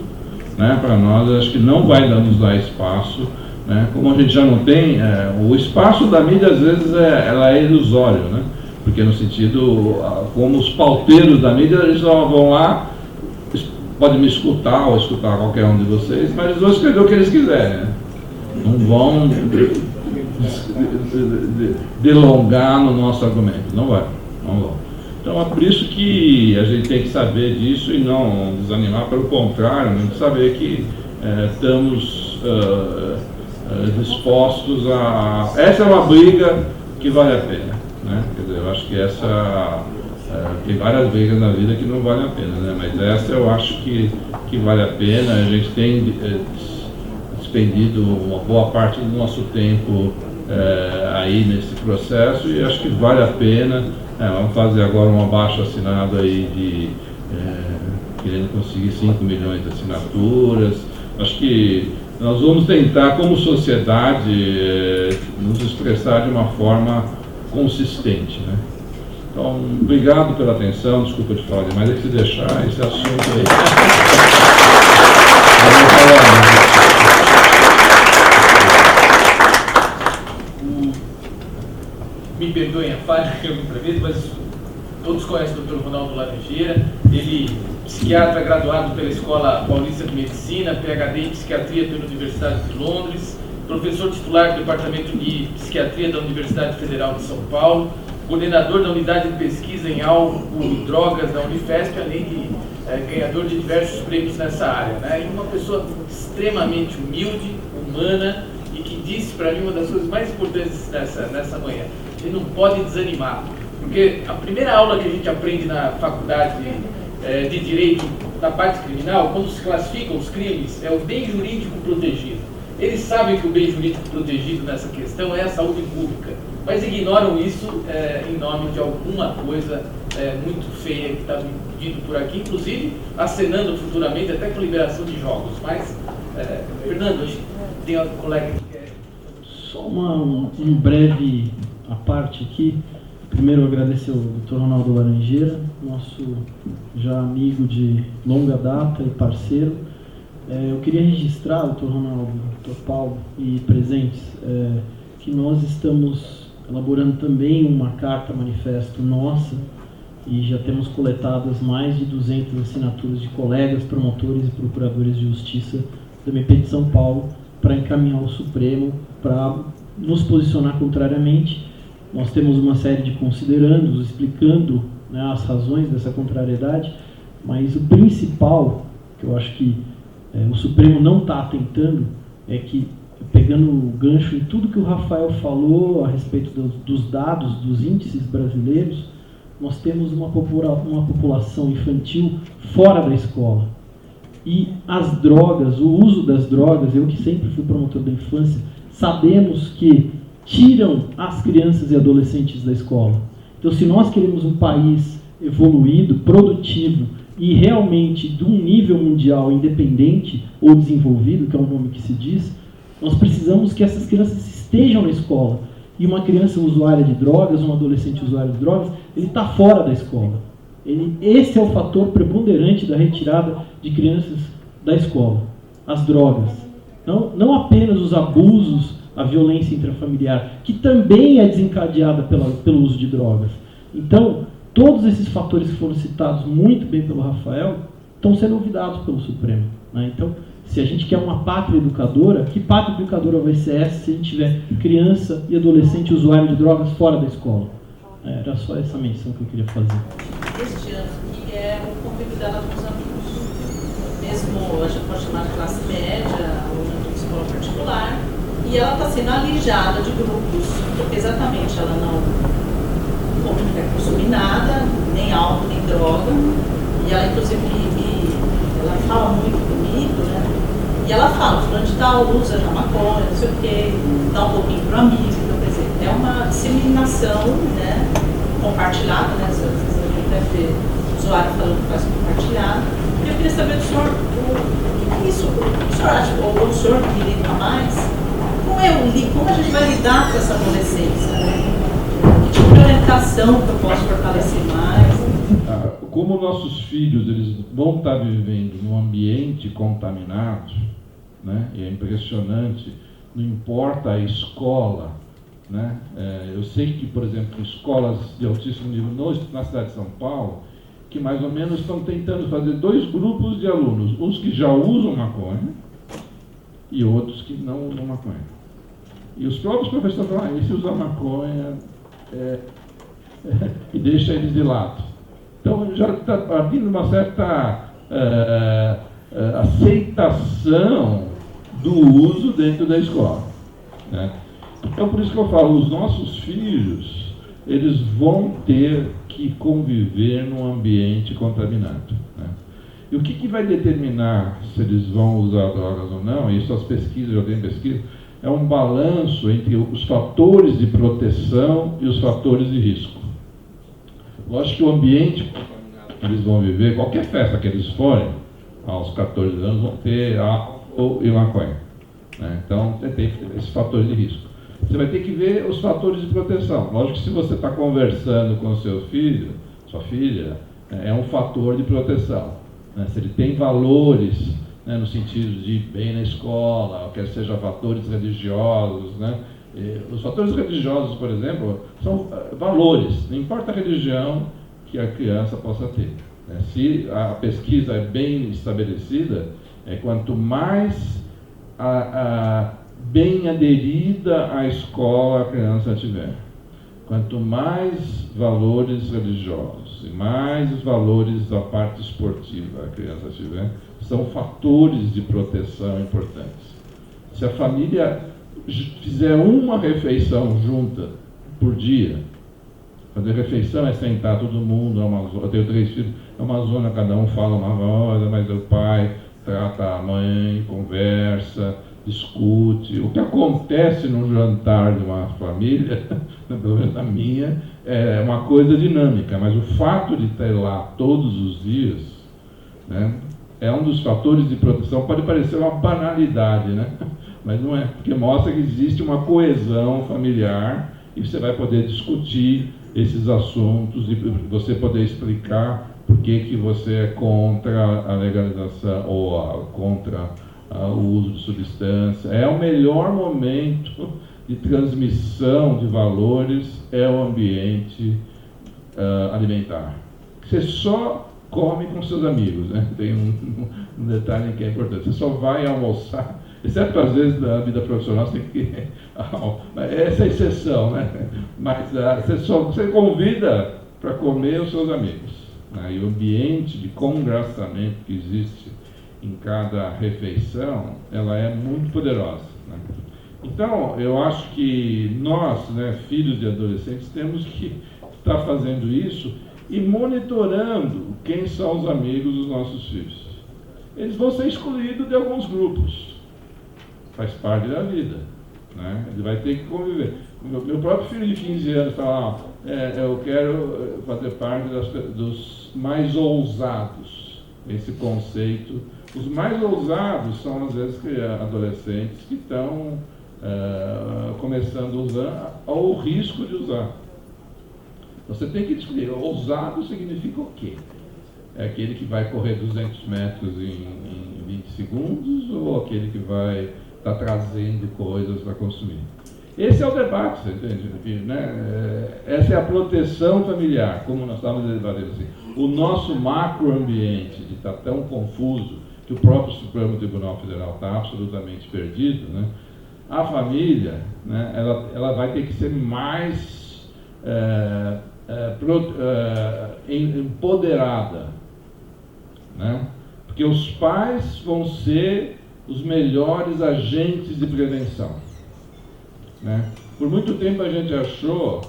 né? Para nós, acho que não vai nos dar espaço, né? Como a gente já não tem, o espaço da mídia às vezes ela é ilusório, né? Porque no sentido, como os pauteiros da mídia, eles vão lá, podem me escutar ou escutar qualquer um de vocês, mas eles vão escrever o que eles quiserem, né? Não vão delongar no nosso argumento, não vão. Então é por isso que a gente tem que saber disso e não desanimar, pelo contrário, tem que saber que estamos dispostos a... Essa é uma briga que vale a pena, né? Quer dizer, eu acho que tem várias brigas na vida que não valem a pena, né? Mas essa eu acho que vale a pena. A gente tem despendido uma boa parte do nosso tempo aí nesse processo e acho que vale a pena. Vamos fazer agora um abaixo-assinado aí querendo conseguir 5 milhões de assinaturas. Acho que nós vamos tentar, como sociedade, nos expressar de uma forma consistente, né? Então, obrigado pela atenção, desculpa te falar demais, é que se deixar esse assunto aí. Me perdoem a falha que eu me previsto, mas todos conhecem o Dr. Ronaldo Laranjeira. Ele psiquiatra graduado pela Escola Paulista de Medicina, PhD em Psiquiatria pela Universidade de Londres, professor titular do Departamento de Psiquiatria da Universidade Federal de São Paulo, coordenador da Unidade de Pesquisa em Álcool e Drogas da Unifesp, além de ganhador de diversos prêmios nessa área, né? E uma pessoa extremamente humilde, humana, e que disse para mim uma das coisas mais importantes nessa manhã: ele não pode desanimar, porque a primeira aula que a gente aprende na faculdade de Direito, na parte criminal, quando se classificam os crimes, é o bem jurídico protegido. Eles sabem que o bem jurídico protegido nessa questão é a saúde pública, mas ignoram isso em nome de alguma coisa muito feia que está dito por aqui, inclusive acenando futuramente até com liberação de jogos. Mas, Fernando, tem um colega que quer... Só um breve à parte aqui. Primeiro, agradecer ao Dr. Ronaldo Laranjeira, nosso já amigo de longa data e parceiro. Eu queria registrar, Dr. Ronaldo, Dr. Paulo e presentes, que nós estamos elaborando também uma carta manifesto nossa e já temos coletadas mais de 200 assinaturas de colegas, promotores e procuradores de justiça da MP de São Paulo para encaminhar ao Supremo para nos posicionar contrariamente. Nós temos uma série de considerandos explicando, né, as razões dessa contrariedade, mas o principal, que eu acho que o Supremo não está atentando, é que, pegando o gancho em tudo que o Rafael falou a respeito dos dados, dos índices brasileiros, nós temos uma população infantil fora da escola. E as drogas, o uso das drogas, eu que sempre fui promotor da infância, sabemos que tiram as crianças e adolescentes da escola. Então, se nós queremos um país evoluído, produtivo e realmente de um nível mundial independente ou desenvolvido, que é o nome que se diz, nós precisamos que essas crianças estejam na escola. E uma criança usuária de drogas, um adolescente usuário de drogas, ele está fora da escola. Esse é o fator preponderante da retirada de crianças da escola, as drogas. Não apenas os abusos, a violência intrafamiliar, que também é desencadeada pelo uso de drogas. Então, todos esses fatores que foram citados muito bem pelo Rafael estão sendo ouvidados pelo Supremo, né? Então, se a gente quer uma pátria educadora, que pátria educadora vai ser essa se a gente tiver criança e adolescente usuário de drogas fora da escola? Era só essa menção que eu queria fazer. Este ano, que é o convívio dela com os amigos. Mesmo, a gente pode chamar de classe média, aluna de escola particular, e ela está sendo alijada de grupos, porque exatamente ela não quer consumir nada, nem álcool, nem droga, e ela inclusive ela fala muito comigo, né? E ela fala, fulano de tal usa já maconha, não sei o quê, dá um pouquinho para o amigo, então, quer dizer, é uma disseminação, né, compartilhada, né? Às vezes a gente deve ter usuário falando que faz compartilhado. E eu queria saber do senhor, o que é isso? O senhor acha, ou o senhor que lida mais, como a gente vai lidar com essa adolescência, né? Que tipo de orientação que eu posso fortalecer mais? Como nossos filhos eles vão estar vivendo num ambiente contaminado, né? E é impressionante, não importa a escola, né? Eu sei que, por exemplo, escolas de altíssimo nível na cidade de São Paulo, que mais ou menos estão tentando fazer 2 grupos de alunos, uns que já usam maconha e outros que não usam maconha. E os próprios professores falam, esse usa maconha e deixa eles de lado. Então já está havendo uma certa aceitação do uso dentro da escola, né? Então por isso que eu falo, os nossos filhos, eles vão ter que conviver num ambiente contaminado, né? E o que vai determinar se eles vão usar drogas ou não, isso as pesquisas, já tem pesquisa, é um balanço entre os fatores de proteção e os fatores de risco. Lógico que o ambiente contaminado que eles vão viver, qualquer festa que eles forem, aos 14 anos, vão ter álcool e maconha, né? Então, tem esses fatores de risco. Você vai ter que ver os fatores de proteção. Lógico que se você está conversando com o seu filho, sua filha, é um fator de proteção, né? Se ele tem valores, né, no sentido de ir bem na escola, quer seja fatores religiosos, né? Os fatores religiosos, por exemplo, são valores, não importa a religião que a criança possa ter, né? Se a pesquisa é bem estabelecida, quanto mais bem aderida à escola a criança tiver, quanto mais valores religiosos e mais valores da parte esportiva a criança tiver, são fatores de proteção importantes. Se a família fizer uma refeição junta por dia, fazer refeição é sentar todo mundo, eu tenho 3 filhos, é uma zona, cada um fala uma hora, mas o pai trata a mãe, conversa, discute. O que acontece no jantar de uma família, pelo menos na minha, é uma coisa dinâmica, mas o fato de ter lá todos os dias, né, é um dos fatores de proteção. Pode parecer uma banalidade, né? Mas não é, porque mostra que existe uma coesão familiar e você vai poder discutir esses assuntos e você poder explicar por que você é contra a legalização ou contra o uso de substância. É o melhor momento de transmissão de valores, é o ambiente alimentar. Você só come com seus amigos, né? Tem um detalhe que é importante, você só vai almoçar, exceto às vezes na vida profissional, você tem que essa é a exceção, né? Mas você convida para comer os seus amigos, né? E o ambiente de congraçamento que existe em cada refeição, ela é muito poderosa, né? Então, eu acho que nós, né, filhos de adolescentes, temos que estar fazendo isso e monitorando quem são os amigos dos nossos filhos. Eles vão ser excluídos de alguns grupos, faz parte da vida, né? Ele vai ter que conviver. Meu próprio filho de 15 anos fala, eu quero fazer parte dos mais ousados, esse conceito. Os mais ousados são, às vezes, adolescentes que estão começando a usar, ou o risco de usar. Você tem que descobrir, ousado significa o quê? É aquele que vai correr 200 metros em 20 segundos ou aquele que vai estar trazendo coisas para consumir? Esse é o debate, você entende? Né? Essa é a proteção familiar, como nós estávamos debatendo assim. O nosso macroambiente de estar tão confuso que o próprio Supremo Tribunal Federal está absolutamente perdido, né? A família, né, ela vai ter que ser mais empoderada, né? Porque os pais vão ser os melhores agentes de prevenção, né? Por muito tempo a gente achou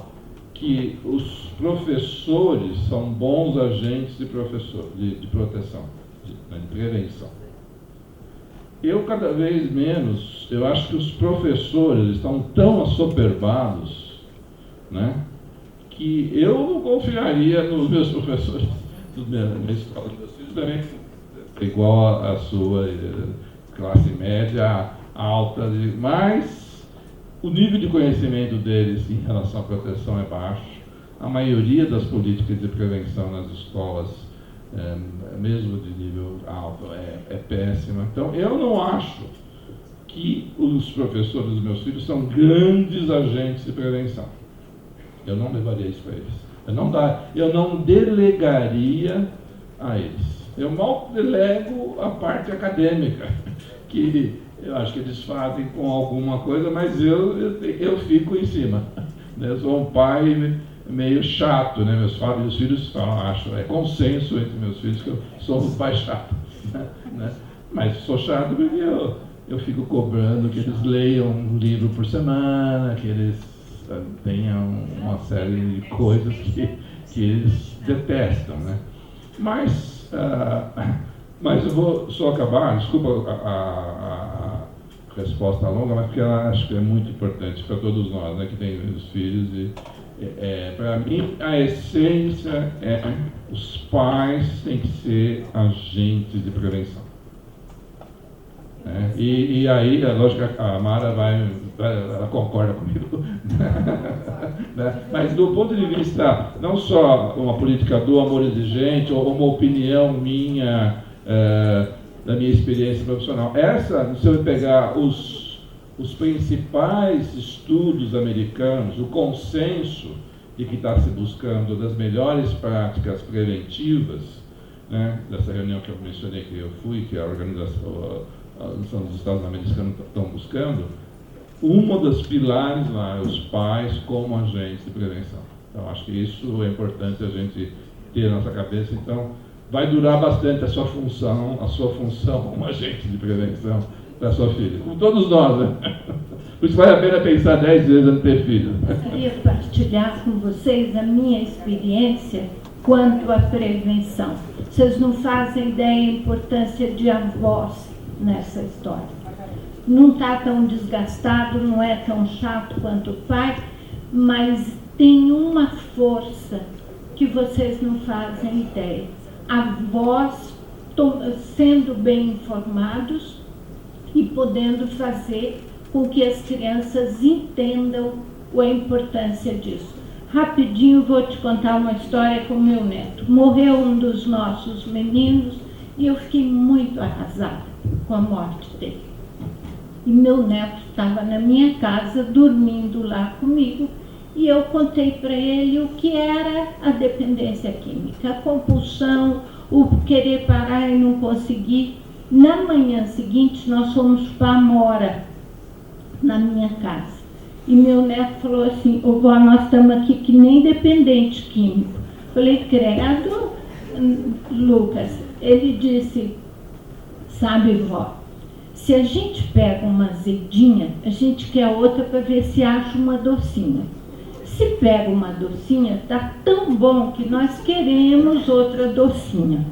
que os professores são bons agentes de proteção, de prevenção. Eu cada vez menos, eu acho que os professores estão tão assoberbados, né, que eu não confiaria nos meus professores da minha escola. Meus filhos também igual a sua classe média alta, mas o nível de conhecimento deles em relação à proteção é baixo. A maioria das políticas de prevenção nas escolas, mesmo de nível alto, é péssima. Então, eu não acho que os professores dos meus filhos são grandes agentes de prevenção. Eu não levaria isso para eles. Eu não delegaria a eles. Eu mal delego a parte acadêmica, que eu acho que eles fazem com alguma coisa, mas eu fico em cima. Eu sou um pai meio chato, né? Meus filhos falam, acho, é consenso entre meus filhos que eu sou um pai chato, né? Mas sou chato porque eu fico cobrando que eles leiam um livro por semana, que eles tenham uma série de coisas que eles detestam, né? Mas eu vou só acabar, desculpa a resposta longa, mas porque eu acho que é muito importante para todos nós, né, que tem os filhos. E para mim, a essência é os pais têm que ser agentes de prevenção. E aí, é lógico que a Mara ela concorda comigo. Né? Mas do ponto de vista, não só uma política do amor exigente, ou uma opinião minha, da minha experiência profissional. Se eu pegar os principais estudos americanos, o consenso de que está se buscando das melhores práticas preventivas, né, dessa reunião que eu mencionei que eu fui, que a organização dos Estados Americanos estão buscando, uma dos pilares lá é os pais como agentes de prevenção. Então, acho que isso é importante a gente ter na nossa cabeça. Então, vai durar bastante a sua função como agente de prevenção da sua filha. Como todos nós, né? Por isso vale a pena pensar 10 vezes antes de ter filho. Eu queria partilhar com vocês a minha experiência quanto à prevenção. Vocês não fazem ideia da importância de avós nessa história. Não está tão desgastado, não é tão chato quanto o pai, mas tem uma força que vocês não fazem ideia. Avós sendo bem informados e podendo fazer com que as crianças entendam a importância disso. Rapidinho vou te contar uma história com meu neto. Morreu um dos nossos meninos e eu fiquei muito arrasada com a morte dele. E meu neto estava na minha casa, dormindo lá comigo, e eu contei para ele o que era a dependência química, a compulsão, o querer parar e não conseguir. Na manhã seguinte, nós fomos para a Amora, na minha casa. E meu neto falou assim: ô vó, nós estamos aqui que nem dependente químico. Falei: credo, Lucas. Ele disse: sabe, vó, se a gente pega uma azedinha, a gente quer outra para ver se acha uma docinha. Se pega uma docinha, tá tão bom que nós queremos outra docinha.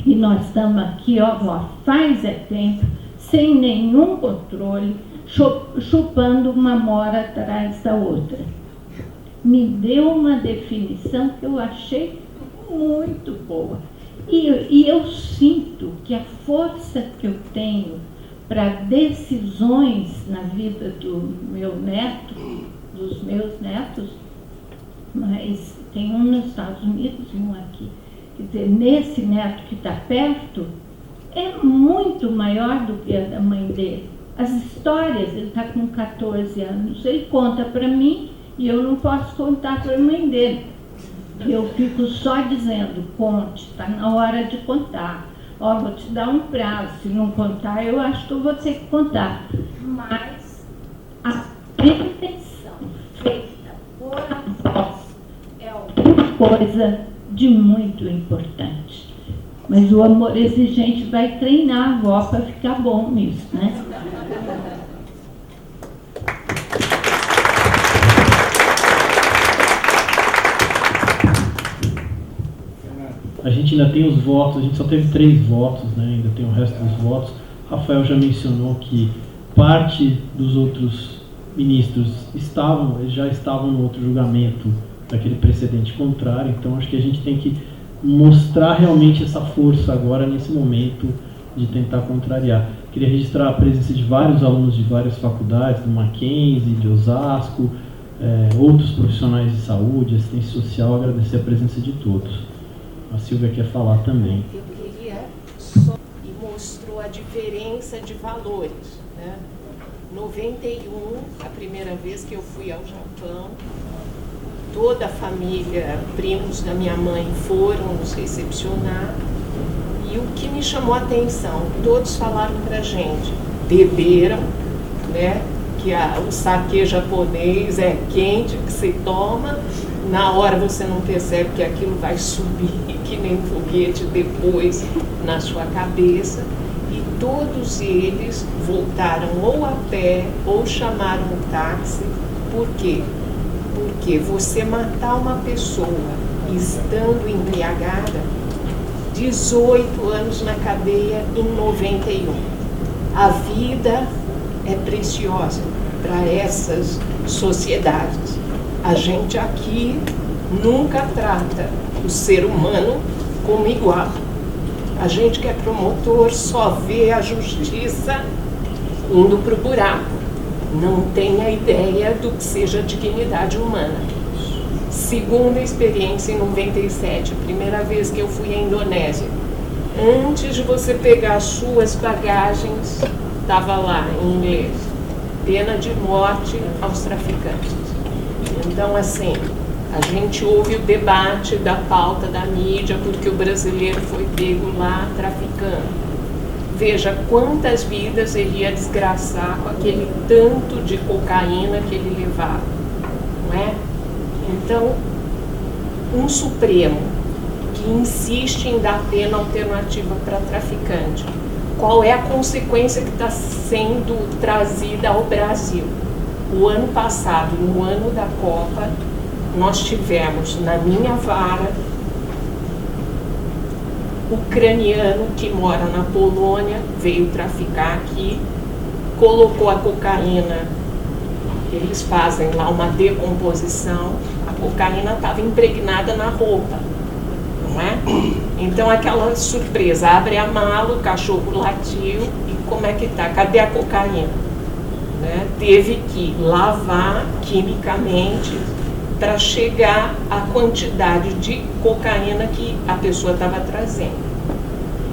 E nós estamos aqui, ó, vó, faz tempo, sem nenhum controle, chupando uma amora atrás da outra. Me deu uma definição que eu achei muito boa. E eu sinto que a força que eu tenho para decisões na vida do meu neto, dos meus netos, mas tem um nos Estados Unidos e um aqui, quer dizer, nesse neto que está perto, é muito maior do que a da mãe dele. As histórias, ele está com 14 anos, ele conta para mim e eu não posso contar para a mãe dele. Eu fico só dizendo, conte, está na hora de contar. Ó, vou te dar um prazo, se não contar, eu acho que eu vou ter que contar. Mas a pretensão feita por avós é alguma coisa de muito importante. Mas o amor exigente vai treinar a avó para ficar bom nisso, né? A gente ainda tem os votos, a gente só teve 3 votos, né? Ainda tem o resto dos votos. Rafael já mencionou que parte dos outros ministros já estavam no outro julgamento daquele precedente contrário, então acho que a gente tem que mostrar realmente essa força agora, nesse momento, de tentar contrariar. Queria registrar a presença de vários alunos de várias faculdades, do Mackenzie, de Osasco, outros profissionais de saúde, assistência social, agradecer a presença de todos. A Silvia quer falar também. Eu queria só, e mostrou a diferença de valores, né? 91, a primeira vez que eu fui ao Japão, toda a família, primos da minha mãe foram nos recepcionar, e o que me chamou a atenção, todos falaram pra gente, beberam, né? Que o saquê japonês é quente, que se toma, na hora você não percebe que aquilo vai subir que nem foguete depois na sua cabeça, e todos eles voltaram ou a pé ou chamaram um táxi. Por quê? Porque você matar uma pessoa estando embriagada, 18 anos na cadeia em 91. A vida é preciosa para essas sociedades. A gente aqui nunca trata o ser humano como igual. A gente que é promotor só vê a justiça indo para o buraco. Não tem a ideia do que seja dignidade humana. Segunda experiência em 97, primeira vez que eu fui à Indonésia. Antes de você pegar as suas bagagens, estava lá em inglês, pena de morte aos traficantes. Então, assim, a gente ouve o debate da pauta da mídia porque o brasileiro foi pego lá traficando. Veja quantas vidas ele ia desgraçar com aquele tanto de cocaína que ele levava, não é? Então, um Supremo que insiste em dar pena alternativa para traficante, qual é a consequência que está sendo trazida ao Brasil? O ano passado, no ano da Copa, nós tivemos na minha vara ucraniano que mora na Polônia, veio traficar aqui, colocou a cocaína, eles fazem lá uma decomposição, a cocaína estava impregnada na roupa, não é? Então aquela surpresa, abre a mala, o cachorro latiu e como é que tá? Cadê a cocaína? Né? Teve que lavar quimicamente para chegar à quantidade de cocaína que a pessoa estava trazendo.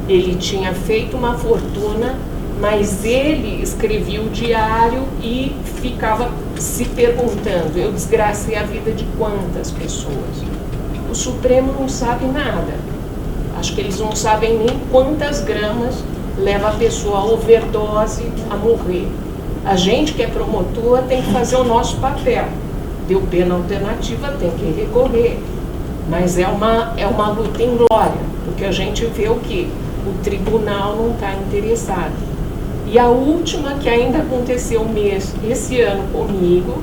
Ele tinha feito uma fortuna, mas ele escrevia o diário e ficava se perguntando, eu desgracei a vida de quantas pessoas? O Supremo não sabe nada. Acho que eles não sabem nem quantas gramas leva a pessoa a overdose a morrer. A gente que é promotor tem que fazer o nosso papel. Deu pena alternativa, tem que recorrer. Mas é uma luta em glória, porque a gente vê o quê? O tribunal não está interessado. E a última, que ainda aconteceu esse ano comigo,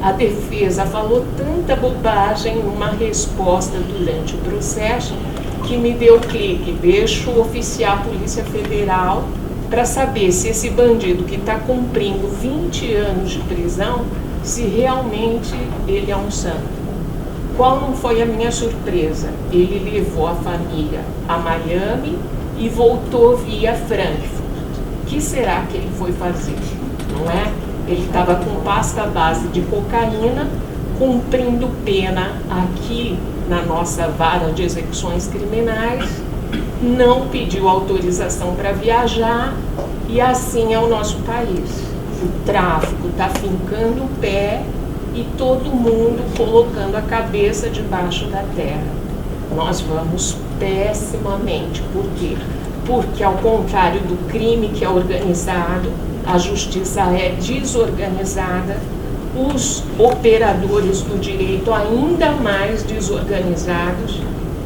a defesa falou tanta bobagem numa resposta durante o processo, que me deu clique, deixa o oficial Polícia Federal para saber se esse bandido que está cumprindo 20 anos de prisão, se realmente ele é um santo. Qual não foi a minha surpresa? Ele levou a família a Miami e voltou via Frankfurt. O que será que ele foi fazer? Não é? Ele estava com pasta base de cocaína, cumprindo pena aqui na nossa vara de execuções criminais, não pediu autorização para viajar, e assim é o nosso país. O tráfico está fincando o pé e todo mundo colocando a cabeça debaixo da terra. Nós vamos pessimamente. Por quê? Porque, ao contrário do crime, que é organizado, a justiça é desorganizada, os operadores do direito ainda mais desorganizados.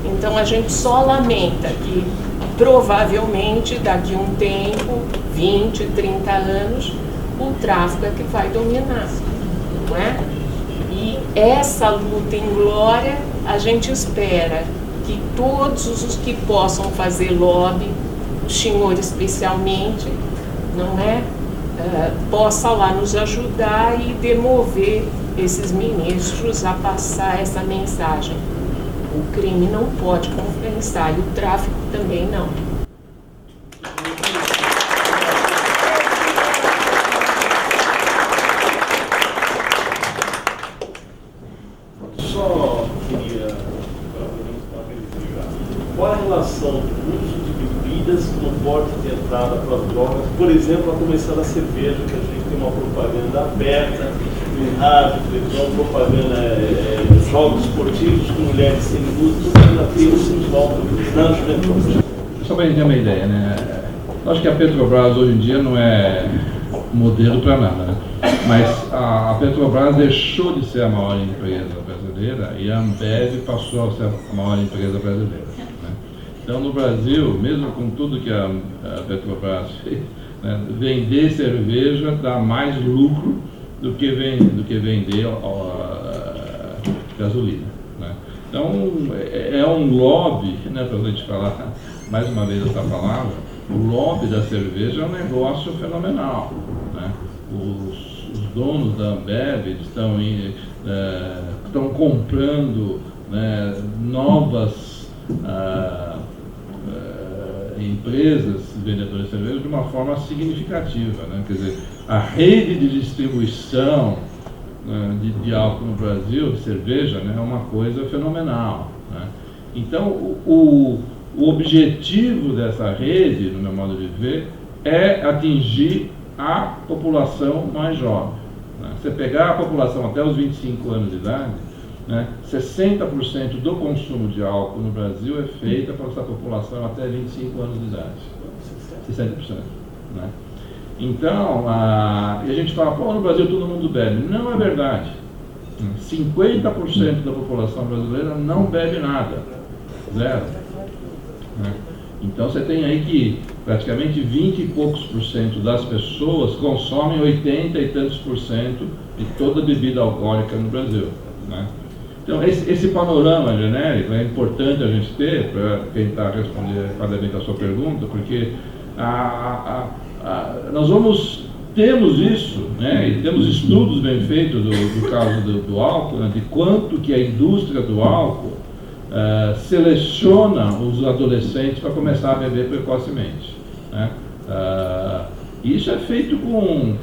Então a gente só lamenta que provavelmente daqui a um tempo, 20, 30 anos, o tráfico é que vai dominar, não é? E essa luta em glória, a gente espera que todos os que possam fazer lobby, o senhor especialmente, não é? Possa lá nos ajudar e demover esses ministros a passar essa mensagem. O crime não pode compensar e o tráfico também não. Só queria qual a relação do uso de bebidas como porta de entrada para as drogas, por exemplo, a começar da cerveja, que a gente tem uma propaganda aberta, em rádio, televisão, propaganda, jogos esportivos com mulheres sem luz, tudo ainda tem o visual na juventude. Só para a gente ter uma ideia, né? Eu acho que a Petrobras hoje em dia não é modelo para nada, né? Mas a Petrobras deixou de ser a maior empresa brasileira e a Ambev passou a ser a maior empresa brasileira, né? Então, no Brasil, mesmo com tudo que a Petrobras fez, né, vender cerveja dá mais lucro do que vender gasolina, né? Então, é um lobby, né, para a gente falar mais uma vez essa palavra, o lobby da cerveja é um negócio fenomenal, né? Os donos da Ambev estão comprando, né, novas empresas vendedoras de cerveja de uma forma significativa, né? Quer dizer, a rede de distribuição, né, de álcool no Brasil, de cerveja, né, é uma coisa fenomenal, né? Então, o objetivo dessa rede, no meu modo de ver, é atingir a população mais jovem, né? Você pegar a população até os 25 anos de idade, né, 60% do consumo de álcool no Brasil é feita para essa população até 25 anos de idade. 60%. Né? Então, e a gente fala, pô, no Brasil todo mundo bebe. Não é verdade. 50% da população brasileira não bebe nada. Zero. Né? Então você tem aí que praticamente 20 e poucos % das pessoas consomem 80 e tantos % de toda bebida alcoólica no Brasil. Né? Então esse panorama genérico é importante a gente ter para tentar responder adequadamente a sua pergunta, porque nós temos isso, né, e temos estudos bem feitos do caso do álcool, né, de quanto que a indústria do álcool seleciona os adolescentes para começar a beber precocemente, né? Isso é feito com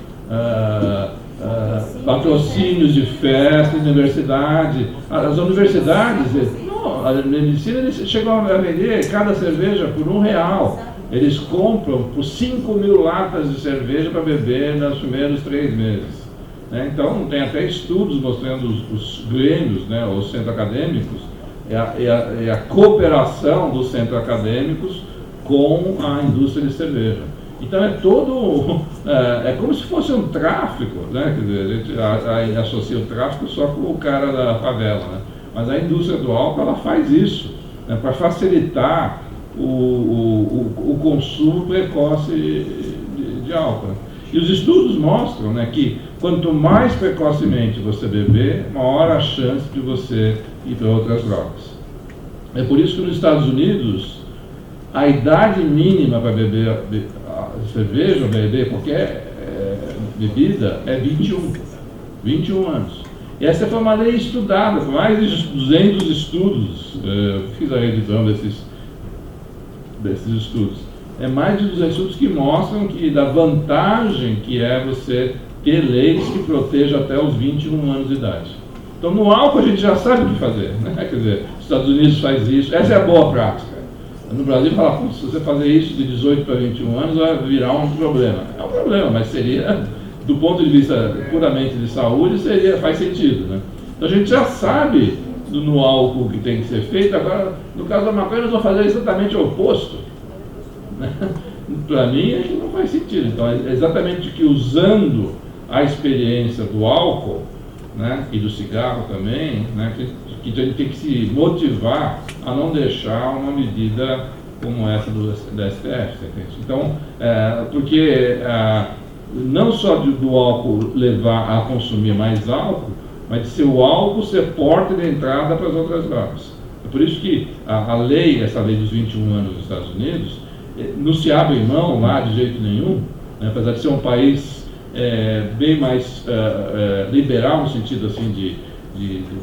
patrocínios de festas, universidade. As universidades, a medicina, eles chegam a vender cada cerveja por R$1. Eles compram por 5.000 latas de cerveja para beber nos primeiros 3 meses. Né? Então, tem até estudos mostrando os grêmios, né, os centros acadêmicos, a cooperação dos centros acadêmicos com a indústria de cerveja. Então é como se fosse um tráfico, né? Quer dizer, a gente associa o tráfico só com o cara da favela, né? Mas a indústria do álcool, ela faz isso, né, para facilitar o consumo precoce de álcool. E os estudos mostram, né, que quanto mais precocemente você beber, maior a chance de você ir para outras drogas. É por isso que nos Estados Unidos, a idade mínima para beber cerveja ou beber qualquer bebida é 21 anos. E essa foi uma lei estudada, por mais de 200 estudos, fiz a revisão desses estudos. É mais de 200 estudos que mostram que da vantagem que é você ter leis que protejam até os 21 anos de idade. Então, no álcool a gente já sabe o que fazer, né? Quer dizer, os Estados Unidos faz isso, essa é a boa prática. No Brasil, fala, se você fazer isso de 18 para 21 anos, vai virar um problema. É um problema, mas seria, do ponto de vista puramente de saúde, faz sentido, né? Então a gente já sabe no álcool que tem que ser feito. Agora, no caso da maconha, nós vamos fazer exatamente o oposto, né? Para mim, é que não faz sentido. Então, é exatamente que usando a experiência do álcool, né, e do cigarro também, né, que a gente tem que se motivar a não deixar uma medida como essa da STF. Então, porque não só do álcool levar a consumir mais álcool, mas de ser o álcool ser porta de entrada para as outras drogas. É por isso que a lei, essa lei dos 21 anos dos Estados Unidos, não se abre mão lá de jeito nenhum, né, apesar de ser um país bem mais liberal no sentido assim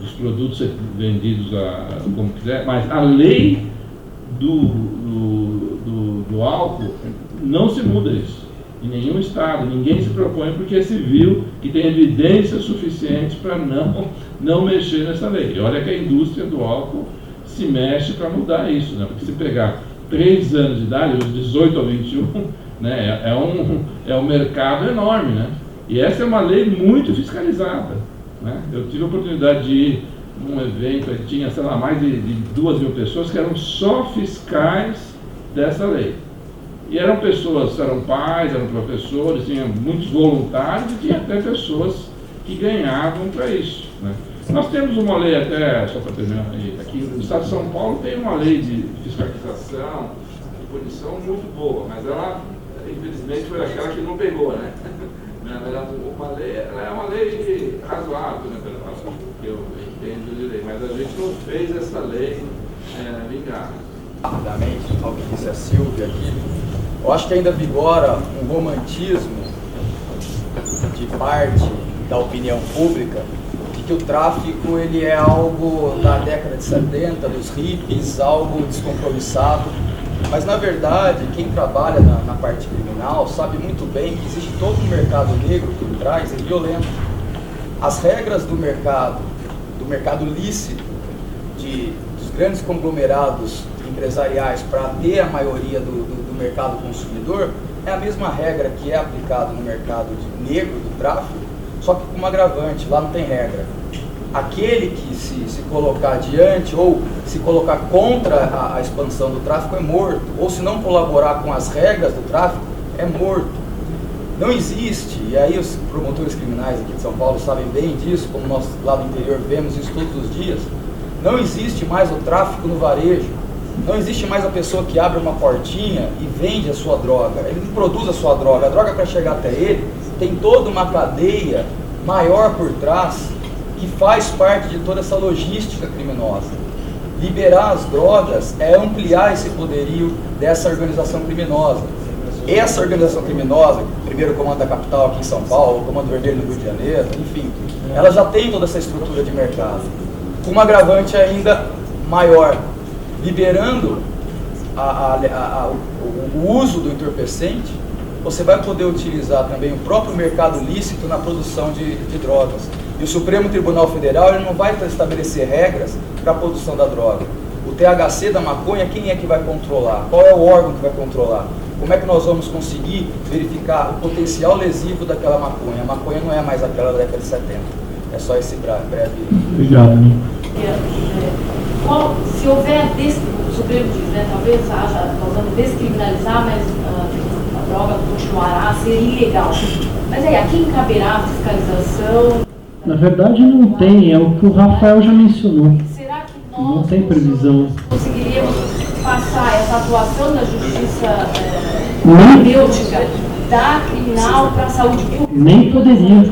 dos produtos ser vendidos como quiser, mas a lei do álcool não se muda isso em nenhum estado, ninguém se propõe porque se viu que tem evidências suficientes para não mexer nessa lei. E olha que a indústria do álcool se mexe para mudar isso, né? Porque se pegar 3 anos de idade, dos 18 a 21, né, é um mercado enorme, né? E essa é uma lei muito fiscalizada, né? Eu tive a oportunidade de ir num evento que tinha, sei lá, mais de 2.000 pessoas que eram só fiscais dessa lei. E eram pessoas, eram pais, eram professores, tinha muitos voluntários e tinha até pessoas que ganhavam para isso, né? Nós temos uma lei até, só para terminar aqui, no estado de São Paulo tem uma lei de fiscalização, de punição muito boa, mas ela, infelizmente, foi aquela que não pegou, né? Ela é uma lei razoável, né, que eu entendo de lei, mas a gente não fez essa lei vingar. Rapidamente, ao que disse a Silvia aqui, eu acho que ainda vigora um romantismo de parte da opinião pública de que o tráfico ele é algo da década de 70, dos hippies, algo descompromissado. Mas, na verdade, quem trabalha na parte criminal sabe muito bem que existe todo um mercado negro por trás e violento. As regras do mercado lícito, dos grandes conglomerados empresariais para ter a maioria do mercado consumidor, é a mesma regra que é aplicada no mercado negro do tráfico, só que com um agravante, lá não tem regra. Aquele que se colocar diante ou se colocar contra a expansão do tráfico é morto, ou se não colaborar com as regras do tráfico é morto. Não existe, e aí os promotores criminais aqui de São Paulo sabem bem disso, como nós lá do interior vemos isso todos os dias, não existe mais o tráfico no varejo, não existe mais a pessoa que abre uma portinha e vende a sua droga, ele não produz a sua droga, a droga para chegar até ele tem toda uma cadeia maior por trás, que faz parte de toda essa logística criminosa. Liberar as drogas é ampliar esse poderio dessa organização criminosa. Essa organização criminosa, primeiro o Comando da Capital aqui em São Paulo, o Comando Vermelho no Rio de Janeiro, enfim, ela já tem toda essa estrutura de mercado. Com um agravante ainda maior, liberando o uso do entorpecente, você vai poder utilizar também o próprio mercado lícito na produção de drogas. E o Supremo Tribunal Federal ele não vai estabelecer regras para a produção da droga. O THC da maconha, quem é que vai controlar? Qual é o órgão que vai controlar? Como é que nós vamos conseguir verificar o potencial lesivo daquela maconha? A maconha não é mais aquela da década de 70. É só esse breve... Obrigado. Se houver, o Supremo diz, né, talvez haja causando descriminalizar, mas a droga continuará a ser ilegal. Mas aí, a quem caberá a fiscalização? Na verdade não tem, é o que o Rafael já mencionou. Será que nós não tem previsão. Conseguiríamos passar essa atuação da justiça terapêutica da criminal para a saúde pública? Nem poderia.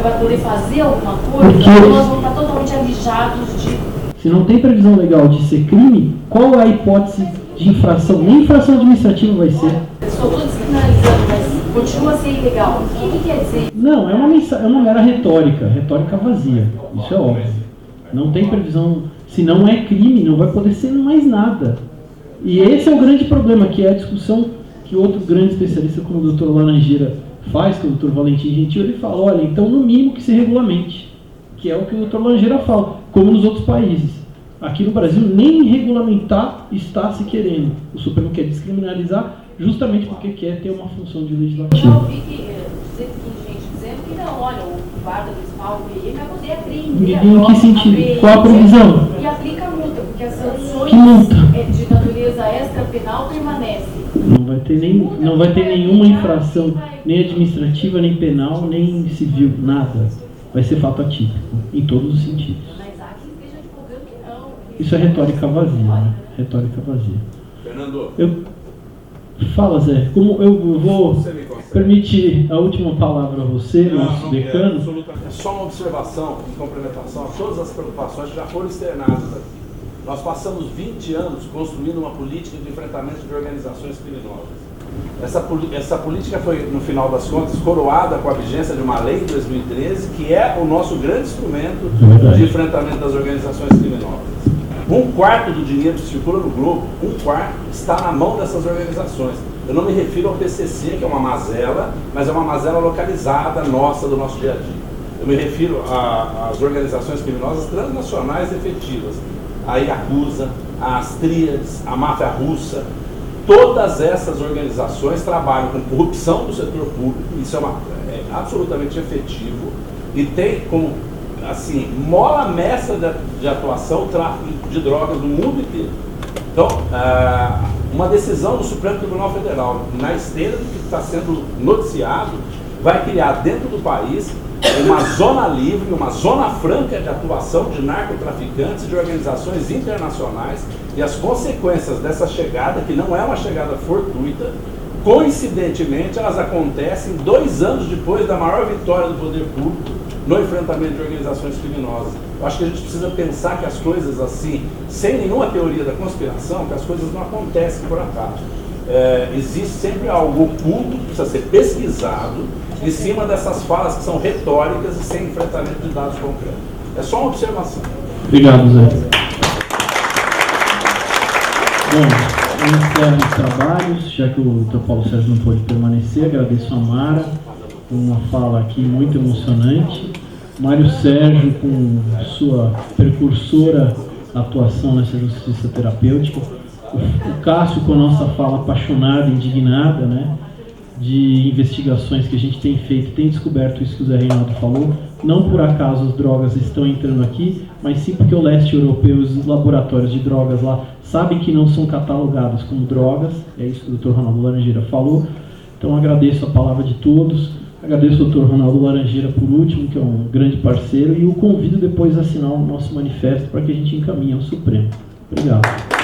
Vai poder fazer alguma coisa? Porque ou nós vamos estar totalmente alijados de... Se não tem previsão legal de ser crime, qual é a hipótese de infração? Nem infração administrativa vai ser. Estou todo descriminalizando, mas continua a ser ilegal. O que quer dizer? Não, é uma mera retórica vazia, isso é óbvio. Não tem previsão, se não é crime, não vai poder ser mais nada. E esse é o grande problema, que é a discussão que outro grande especialista como o Dr. Laranjeira faz, que é o Dr. Valentim Gentil, ele fala, olha, então no mínimo que se regulamente. que é o que o Dr. Laranjeira fala, como nos outros países. Aqui no Brasil, nem regulamentar está se querendo. O Supremo quer descriminalizar justamente porque quer ter uma função de Eu já legislativo. ouvi gente dizendo que não, olha, o guarda municipal, o PM, vai poder apreender. Em que sentido? Qual a previsão? E aplica a multa, porque as sanções Que multa? de natureza extra-penal permanecem. Não vai ter nenhuma infração, nem administrativa, nem penal, nem civil, nada. Vai ser fato atípico, em todos os sentidos. Mas há quem esteja divulgando que não. Isso é retórica vazia, né? Retórica vazia. Fernando. Fala, Zé. Como eu vou permitir a última palavra a você, nosso decano. É só uma observação em complementação a todas as preocupações que já foram externadas aqui. Nós passamos 20 anos construindo uma política de enfrentamento de organizações criminosas. Essa política foi, no final das contas, coroada com a vigência de uma lei em 2013, que é o nosso grande instrumento de enfrentamento das organizações criminosas. 1/4 do dinheiro que circula no globo, 1/4 está na mão dessas organizações. Eu não me refiro ao PCC, que é uma mazela, mas é uma mazela localizada nossa, do nosso dia a dia. Eu me refiro às organizações criminosas transnacionais efetivas, a Yakuza, as Tríades, a máfia russa. Todas essas organizações trabalham com corrupção do setor público, isso é absolutamente efetivo, e tem como, assim, mola mestra de atuação o tráfico de drogas no mundo inteiro. Então, uma decisão do Supremo Tribunal Federal, na esteira do que está sendo noticiado, vai criar dentro do país uma zona livre, uma zona franca de atuação de narcotraficantes e de organizações internacionais, e as consequências dessa chegada, que não é uma chegada fortuita, coincidentemente elas acontecem 2 anos depois da maior vitória do poder público no enfrentamento de organizações criminosas. Eu acho que a gente precisa pensar que as coisas assim, sem nenhuma teoria da conspiração, que as coisas não acontecem por acaso. Existe sempre algo oculto que precisa ser pesquisado em cima dessas falas que são retóricas e sem enfrentamento de dados concretos. É só uma observação. Obrigado, Zé. Bom, iniciar os trabalhos, já que o Dr. Paulo Sérgio não pôde permanecer, agradeço a Mara, com uma fala aqui muito emocionante. Mário Sérgio, com sua precursora atuação nessa justiça terapêutica. O Cássio, com a nossa fala apaixonada, indignada, né, de investigações que a gente tem feito, tem descoberto isso que o Zé Reinaldo falou. Não por acaso as drogas estão entrando aqui, mas sim porque o leste europeu, os laboratórios de drogas lá, sabem que não são catalogadas como drogas. É isso que o Dr. Ronaldo Laranjeira falou. Então agradeço a palavra de todos. Agradeço ao Dr. Ronaldo Laranjeira por último, que é um grande parceiro, e o convido depois a assinar o nosso manifesto para que a gente encaminhe ao Supremo. Obrigado.